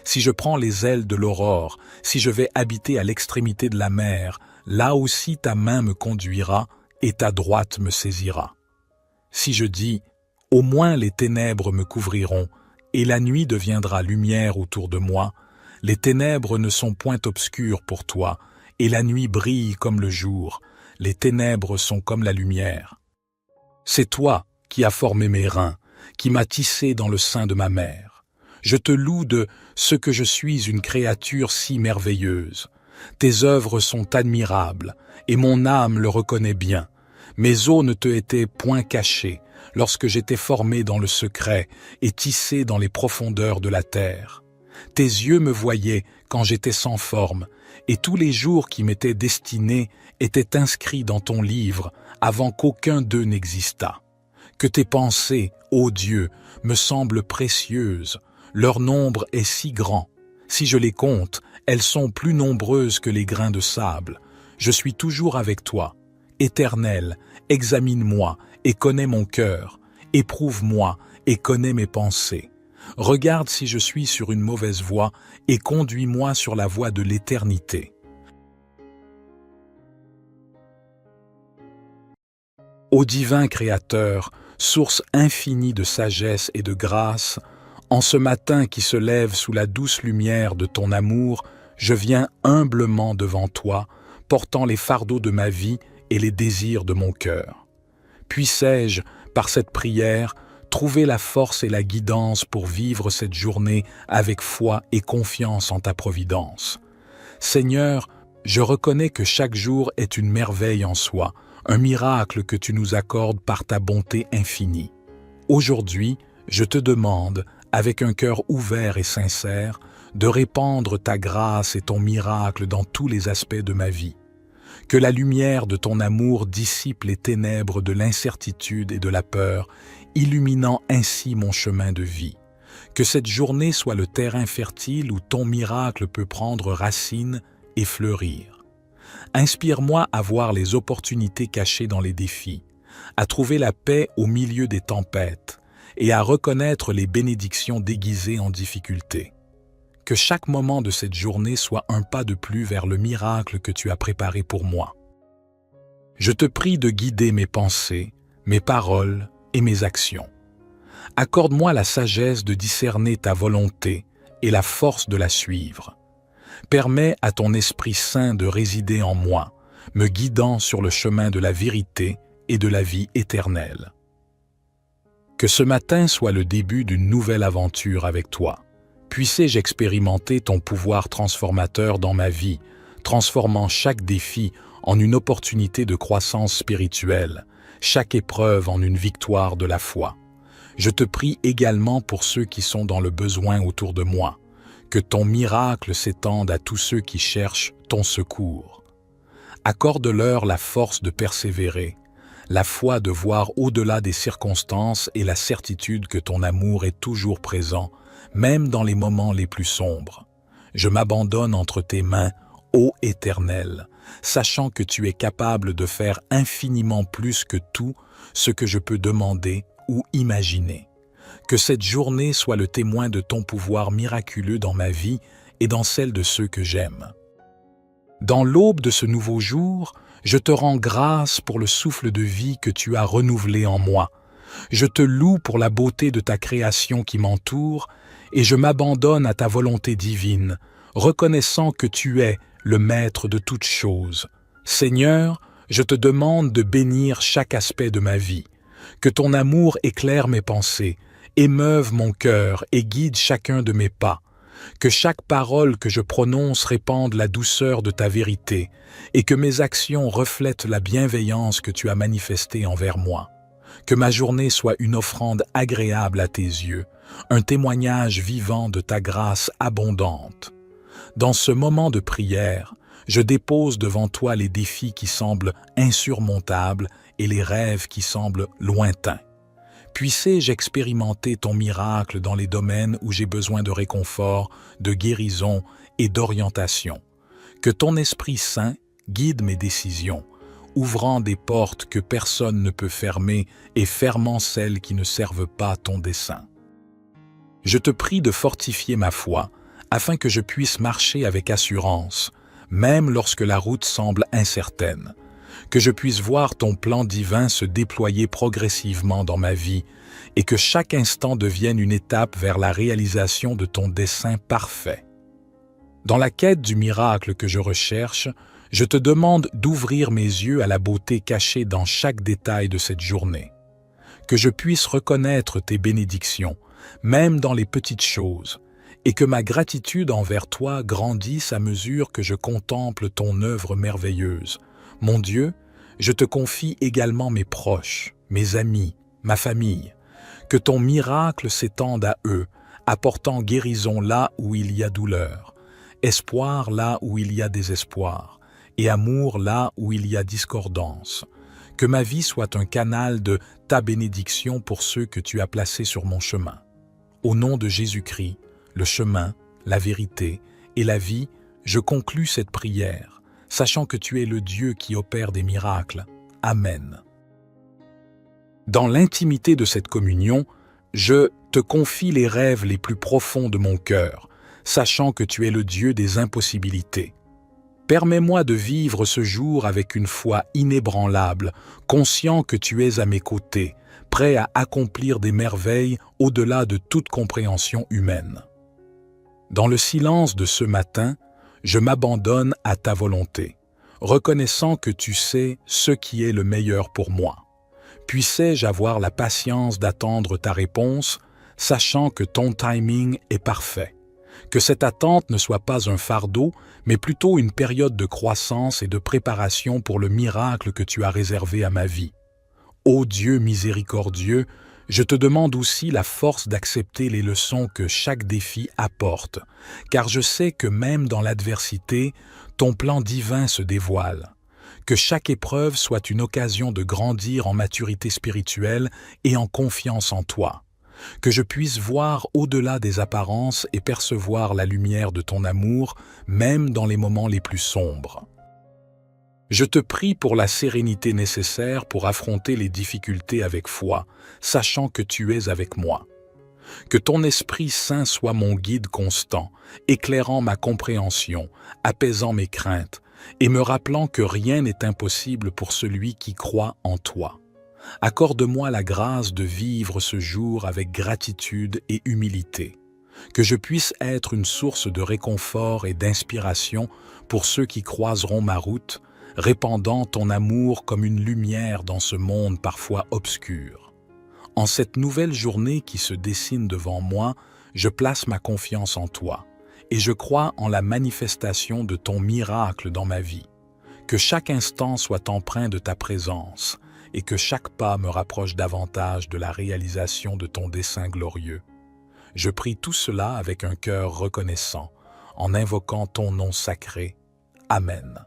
Si je prends les ailes de l'aurore, si je vais habiter à l'extrémité de la mer, là aussi ta main me conduira et ta droite me saisira. Si je dis, au moins les ténèbres me couvriront, et la nuit deviendra lumière autour de moi, les ténèbres ne sont point obscures pour toi, et la nuit brille comme le jour, les ténèbres sont comme la lumière. C'est toi qui as formé mes reins, qui m'as tissé dans le sein de ma mère. Je te loue de ce que je suis une créature si merveilleuse. Tes œuvres sont admirables, et mon âme le reconnaît bien. Mes os ne te étaient point cachés, lorsque j'étais formé dans le secret et tissé dans les profondeurs de la terre. Tes yeux me voyaient quand j'étais sans forme, et tous les jours qui m'étaient destinés étaient inscrits dans ton livre avant qu'aucun d'eux n'existât. Que tes pensées, ô Dieu, me semblent précieuses, leur nombre est si grand. Si je les compte, elles sont plus nombreuses que les grains de sable. Je suis toujours avec toi. Éternel, examine-moi et connais mon cœur. Éprouve-moi et connais mes pensées. Regarde si je suis sur une mauvaise voie et conduis-moi sur la voie de l'éternité. Ô divin Créateur, source infinie de sagesse et de grâce, en ce matin qui se lève sous la douce lumière de ton amour, je viens humblement devant toi, portant les fardeaux de ma vie et les désirs de mon cœur. Puissé-je, par cette prière, trouver la force et la guidance pour vivre cette journée avec foi et confiance en ta providence. Seigneur, je reconnais que chaque jour est une merveille en soi, un miracle que tu nous accordes par ta bonté infinie. Aujourd'hui, je te demande, avec un cœur ouvert et sincère, de répandre ta grâce et ton miracle dans tous les aspects de ma vie. Que la lumière de ton amour dissipe les ténèbres de l'incertitude et de la peur, illuminant ainsi mon chemin de vie. Que cette journée soit le terrain fertile où ton miracle peut prendre racine et fleurir. Inspire-moi à voir les opportunités cachées dans les défis, à trouver la paix au milieu des tempêtes et à reconnaître les bénédictions déguisées en difficulté. Que chaque moment de cette journée soit un pas de plus vers le miracle que tu as préparé pour moi. Je te prie de guider mes pensées, mes paroles et mes actions. Accorde-moi la sagesse de discerner ta volonté et la force de la suivre. Permets à ton Esprit Saint de résider en moi, me guidant sur le chemin de la vérité et de la vie éternelle. Que ce matin soit le début d'une nouvelle aventure avec toi. Puissé-je expérimenter ton pouvoir transformateur dans ma vie, transformant chaque défi en une opportunité de croissance spirituelle, chaque épreuve en une victoire de la foi. Je te prie également pour ceux qui sont dans le besoin autour de moi, que ton miracle s'étende à tous ceux qui cherchent ton secours. Accorde-leur la force de persévérer, la foi de voir au-delà des circonstances et la certitude que ton amour est toujours présent, même dans les moments les plus sombres. Je m'abandonne entre tes mains, ô Éternel, sachant que tu es capable de faire infiniment plus que tout ce que je peux demander ou imaginer. Que cette journée soit le témoin de ton pouvoir miraculeux dans ma vie et dans celle de ceux que j'aime. Dans l'aube de ce nouveau jour, je te rends grâce pour le souffle de vie que tu as renouvelé en moi. Je te loue pour la beauté de ta création qui m'entoure et je m'abandonne à ta volonté divine, reconnaissant que tu es le maître de toutes choses. Seigneur, je te demande de bénir chaque aspect de ma vie, que ton amour éclaire mes pensées, émeuve mon cœur et guide chacun de mes pas, que chaque parole que je prononce répande la douceur de ta vérité et que mes actions reflètent la bienveillance que tu as manifestée envers moi. Que ma journée soit une offrande agréable à tes yeux, un témoignage vivant de ta grâce abondante. Dans ce moment de prière, je dépose devant toi les défis qui semblent insurmontables et les rêves qui semblent lointains. Puissé-je expérimenter ton miracle dans les domaines où j'ai besoin de réconfort, de guérison et d'orientation. Que ton Esprit Saint guide mes décisions, ouvrant des portes que personne ne peut fermer et fermant celles qui ne servent pas ton dessein. Je te prie de fortifier ma foi, afin que je puisse marcher avec assurance, même lorsque la route semble incertaine, que je puisse voir ton plan divin se déployer progressivement dans ma vie et que chaque instant devienne une étape vers la réalisation de ton dessein parfait. Dans la quête du miracle que je recherche, je te demande d'ouvrir mes yeux à la beauté cachée dans chaque détail de cette journée, que je puisse reconnaître tes bénédictions, même dans les petites choses, et que ma gratitude envers toi grandisse à mesure que je contemple ton œuvre merveilleuse. Mon Dieu, je te confie également mes proches, mes amis, ma famille, que ton miracle s'étende à eux, apportant guérison là où il y a douleur, espoir là où il y a désespoir, et amour là où il y a discordance. Que ma vie soit un canal de ta bénédiction pour ceux que tu as placés sur mon chemin. Au nom de Jésus-Christ, le chemin, la vérité et la vie, je conclus cette prière, sachant que tu es le Dieu qui opère des miracles. Amen. Dans l'intimité de cette communion, je te confie les rêves les plus profonds de mon cœur, sachant que tu es le Dieu des impossibilités. Permets-moi de vivre ce jour avec une foi inébranlable, conscient que tu es à mes côtés, prêt à accomplir des merveilles au-delà de toute compréhension humaine. Dans le silence de ce matin, je m'abandonne à ta volonté, reconnaissant que tu sais ce qui est le meilleur pour moi. Puissais-je avoir la patience d'attendre ta réponse, sachant que ton timing est parfait. Que cette attente ne soit pas un fardeau, mais plutôt une période de croissance et de préparation pour le miracle que tu as réservé à ma vie. Ô Dieu miséricordieux, je te demande aussi la force d'accepter les leçons que chaque défi apporte, car je sais que même dans l'adversité, ton plan divin se dévoile. Que chaque épreuve soit une occasion de grandir en maturité spirituelle et en confiance en toi. Que je puisse voir au-delà des apparences et percevoir la lumière de ton amour, même dans les moments les plus sombres. Je te prie pour la sérénité nécessaire pour affronter les difficultés avec foi, sachant que tu es avec moi. Que ton Esprit Saint soit mon guide constant, éclairant ma compréhension, apaisant mes craintes, et me rappelant que rien n'est impossible pour celui qui croit en toi. Accorde-moi la grâce de vivre ce jour avec gratitude et humilité, que je puisse être une source de réconfort et d'inspiration pour ceux qui croiseront ma route, répandant ton amour comme une lumière dans ce monde parfois obscur. En cette nouvelle journée qui se dessine devant moi, je place ma confiance en toi, et je crois en la manifestation de ton miracle dans ma vie. Que chaque instant soit empreint de ta présence, et que chaque pas me rapproche davantage de la réalisation de ton dessein glorieux. Je prie tout cela avec un cœur reconnaissant, en invoquant ton nom sacré. Amen.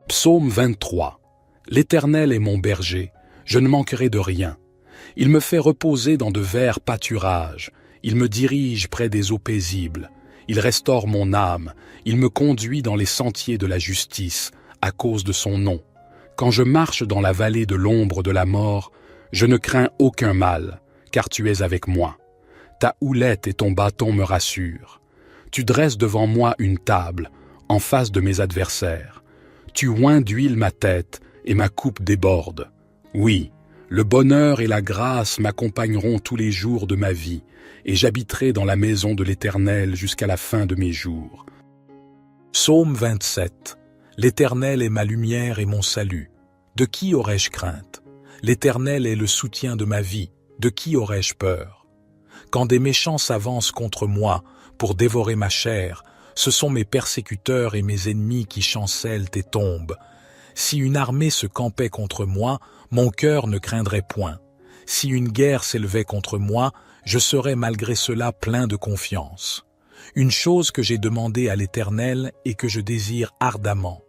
Psaume 23. L'Éternel est mon berger, je ne manquerai de rien. Il me fait reposer dans de verts pâturages, il me dirige près des eaux paisibles, il restaure mon âme, il me conduit dans les sentiers de la justice, à cause de son nom. Quand je marche dans la vallée de l'ombre de la mort, je ne crains aucun mal, car tu es avec moi. Ta houlette et ton bâton me rassurent. Tu dresses devant moi une table, en face de mes adversaires. Tu oins d'huile ma tête, et ma coupe déborde. Oui, le bonheur et la grâce m'accompagneront tous les jours de ma vie, et j'habiterai dans la maison de l'Éternel jusqu'à la fin de mes jours. Psaume 27. L'Éternel est ma lumière et mon salut. De qui aurais-je crainte? L'Éternel est le soutien de ma vie. De qui aurais-je peur? Quand des méchants s'avancent contre moi pour dévorer ma chair, ce sont mes persécuteurs et mes ennemis qui chancellent et tombent. Si une armée se campait contre moi, mon cœur ne craindrait point. Si une guerre s'élevait contre moi, je serais malgré cela plein de confiance. Une chose que j'ai demandée à l'Éternel et que je désire ardemment,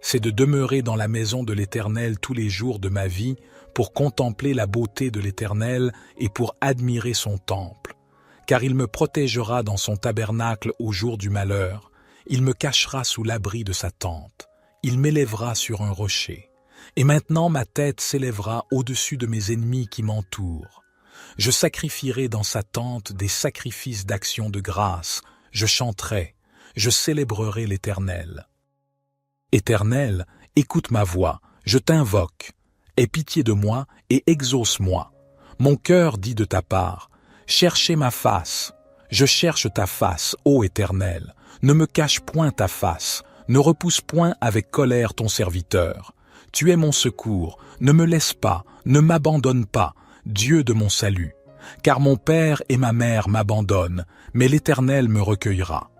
c'est de demeurer dans la maison de l'Éternel tous les jours de ma vie pour contempler la beauté de l'Éternel et pour admirer son temple. Car il me protégera dans son tabernacle au jour du malheur, il me cachera sous l'abri de sa tente, il m'élèvera sur un rocher. Et maintenant ma tête s'élèvera au-dessus de mes ennemis qui m'entourent. Je sacrifierai dans sa tente des sacrifices d'action de grâce, je chanterai, je célébrerai l'Éternel. Éternel, écoute ma voix, je t'invoque. Aie pitié de moi et exauce-moi. Mon cœur dit de ta part, cherchez ma face. Je cherche ta face, ô Éternel. Ne me cache point ta face, ne repousse point avec colère ton serviteur. Tu es mon secours, ne me laisse pas, ne m'abandonne pas, Dieu de mon salut. Car mon père et ma mère m'abandonnent, mais l'Éternel me recueillera.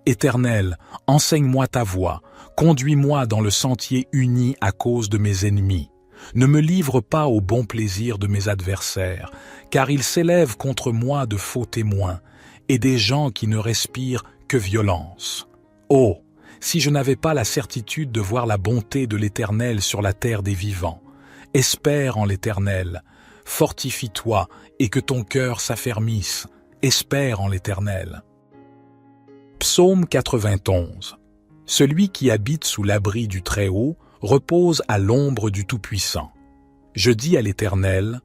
Éternel, enseigne-moi ta voie, conduis-moi dans le sentier uni à cause de mes ennemis. Ne me livre pas au bon plaisir de mes adversaires, car ils s'élèvent contre moi de faux témoins, et des gens qui ne respirent que violence. Oh, si je n'avais pas la certitude de voir la bonté de l'Éternel sur la terre des vivants. Espère en l'Éternel, fortifie-toi et que ton cœur s'affermisse, espère en l'Éternel. Psaume 91. Celui qui habite sous l'abri du Très-Haut repose à l'ombre du Tout-Puissant. Je dis à l'Éternel,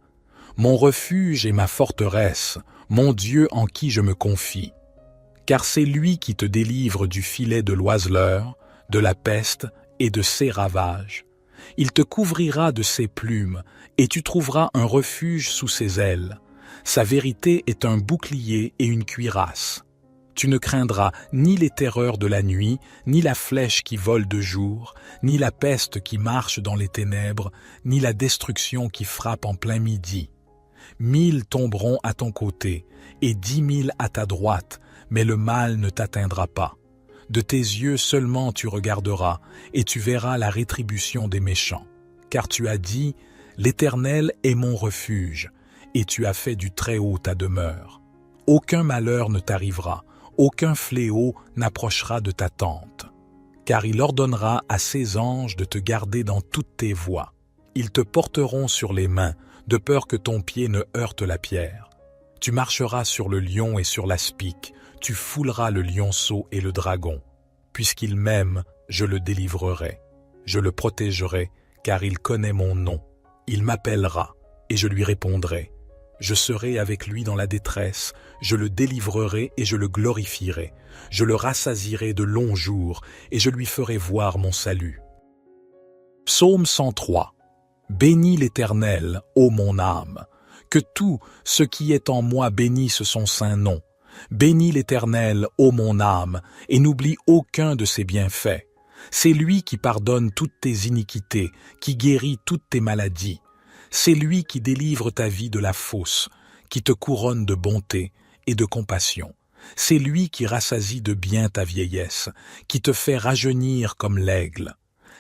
mon refuge et ma forteresse, mon Dieu en qui je me confie. Car c'est lui qui te délivre du filet de l'oiseleur, de la peste et de ses ravages. Il te couvrira de ses plumes, et tu trouveras un refuge sous ses ailes. Sa vérité est un bouclier et une cuirasse. Tu ne craindras ni les terreurs de la nuit, ni la flèche qui vole de jour, ni la peste qui marche dans les ténèbres, ni la destruction qui frappe en plein midi. 1000 tomberont à ton côté, et 10 000 à ta droite, mais le mal ne t'atteindra pas. De tes yeux seulement tu regarderas, et tu verras la rétribution des méchants. Car tu as dit, l'Éternel est mon refuge, et tu as fait du Très-Haut ta demeure. Aucun malheur ne t'arrivera, aucun fléau n'approchera de ta tente. Car il ordonnera à ses anges de te garder dans toutes tes voies. Ils te porteront sur les mains, de peur que ton pied ne heurte la pierre. Tu marcheras sur le lion et sur l'aspic, tu fouleras le lionceau et le dragon. Puisqu'il m'aime, je le délivrerai. Je le protégerai, car il connaît mon nom. Il m'appellera, et je lui répondrai. Je serai avec lui dans la détresse, je le délivrerai et je le glorifierai. Je le rassasierai de longs jours, et je lui ferai voir mon salut. Psaume 103. Bénis l'Éternel, ô mon âme. Que tout ce qui est en moi bénisse son saint nom. Bénis l'Éternel, ô mon âme, et n'oublie aucun de ses bienfaits. C'est lui qui pardonne toutes tes iniquités, qui guérit toutes tes maladies. C'est lui qui délivre ta vie de la fosse, qui te couronne de bonté et de compassion. C'est lui qui rassasie de bien ta vieillesse, qui te fait rajeunir comme l'aigle.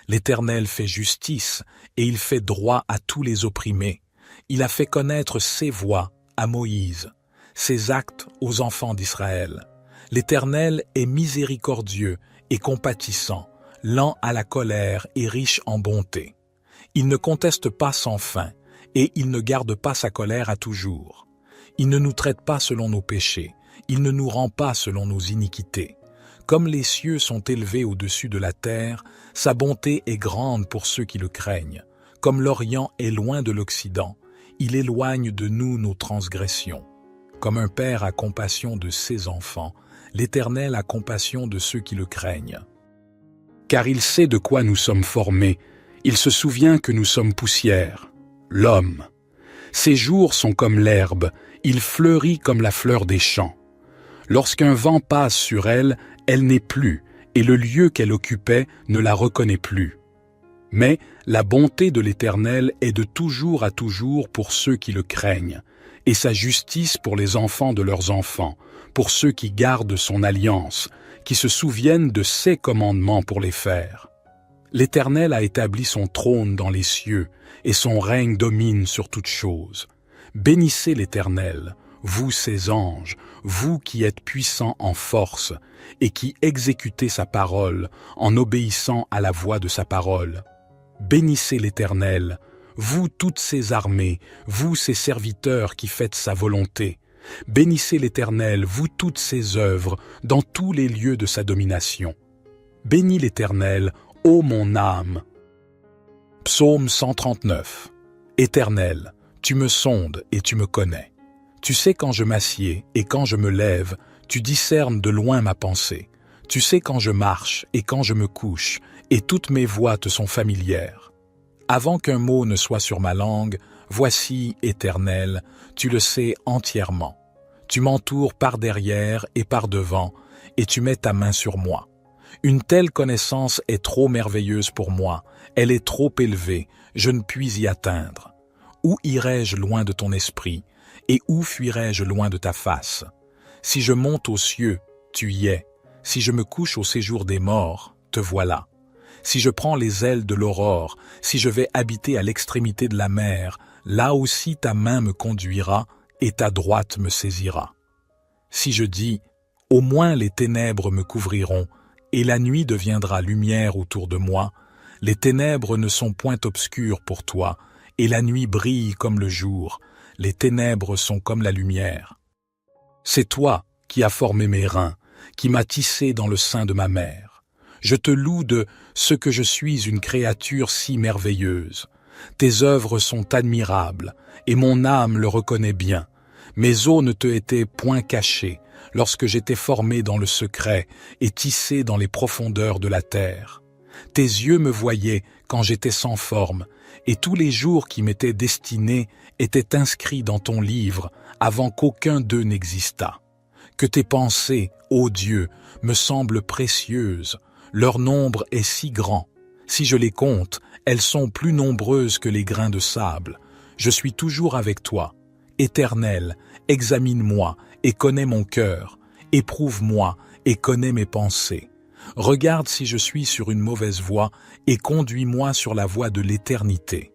L'Éternel fait justice, et il fait droit à tous les opprimés. Il a fait connaître ses voies à Moïse, ses actes aux enfants d'Israël. L'Éternel est miséricordieux et compatissant, lent à la colère et riche en bonté. Il ne conteste pas sans fin, et il ne garde pas sa colère à toujours. Il ne nous traite pas selon nos péchés, il ne nous rend pas selon nos iniquités. Comme les cieux sont élevés au-dessus de la terre, sa bonté est grande pour ceux qui le craignent. Comme l'Orient est loin de l'Occident, il éloigne de nous nos transgressions. Comme un père a compassion de ses enfants, l'Éternel a compassion de ceux qui le craignent. Car il sait de quoi nous sommes formés, il se souvient que nous sommes poussière. L'homme. Ses jours sont comme l'herbe, il fleurit comme la fleur des champs. Lorsqu'un vent passe sur elle, elle n'est plus, et le lieu qu'elle occupait ne la reconnaît plus. Mais la bonté de l'Éternel est de toujours à toujours pour ceux qui le craignent, et sa justice pour les enfants de leurs enfants, pour ceux qui gardent son alliance, qui se souviennent de ses commandements pour les faire. L'Éternel a établi son trône dans les cieux, et son règne domine sur toutes choses. Bénissez l'Éternel, vous ses anges, vous qui êtes puissants en force, et qui exécutez sa parole en obéissant à la voix de sa parole. Bénissez l'Éternel, vous toutes ses armées, vous ses serviteurs qui faites sa volonté. Bénissez l'Éternel, vous toutes ses œuvres, dans tous les lieux de sa domination. Bénis l'Éternel, ô mon âme. Psaume 139. Éternel, tu me sondes et tu me connais. Tu sais quand je m'assieds et quand je me lève, tu discernes de loin ma pensée. Tu sais quand je marche et quand je me couche, et toutes mes voies te sont familières. Avant qu'un mot ne soit sur ma langue, voici, Éternel, tu le sais entièrement. Tu m'entoures par derrière et par devant, et tu mets ta main sur moi. Une telle connaissance est trop merveilleuse pour moi, elle est trop élevée, je ne puis y atteindre. Où irai-je loin de ton esprit, et où fuirai-je loin de ta face? Si je monte aux cieux, tu y es. Si je me couche au séjour des morts, te voilà. Si je prends les ailes de l'aurore, si je vais habiter à l'extrémité de la mer, là aussi ta main me conduira et ta droite me saisira. Si je dis, au moins les ténèbres me couvriront, et la nuit deviendra lumière autour de moi, les ténèbres ne sont point obscures pour toi, et la nuit brille comme le jour, les ténèbres sont comme la lumière. C'est toi qui as formé mes reins, qui m'as tissé dans le sein de ma mère. Je te loue de ce que je suis une créature si merveilleuse. Tes œuvres sont admirables, et mon âme le reconnaît bien. Mes os ne te étaient point cachés, lorsque j'étais formé dans le secret et tissé dans les profondeurs de la terre. Tes yeux me voyaient quand j'étais sans forme, et tous les jours qui m'étaient destinés étaient inscrits dans ton livre avant qu'aucun d'eux n'existât. Que tes pensées, ô Dieu, me semblent précieuses, leur nombre est si grand. Si je les compte, elles sont plus nombreuses que les grains de sable. Je suis toujours avec toi. Éternel, examine-moi et connais mon cœur. Éprouve-moi et connais mes pensées. Regarde si je suis sur une mauvaise voie et conduis-moi sur la voie de l'éternité.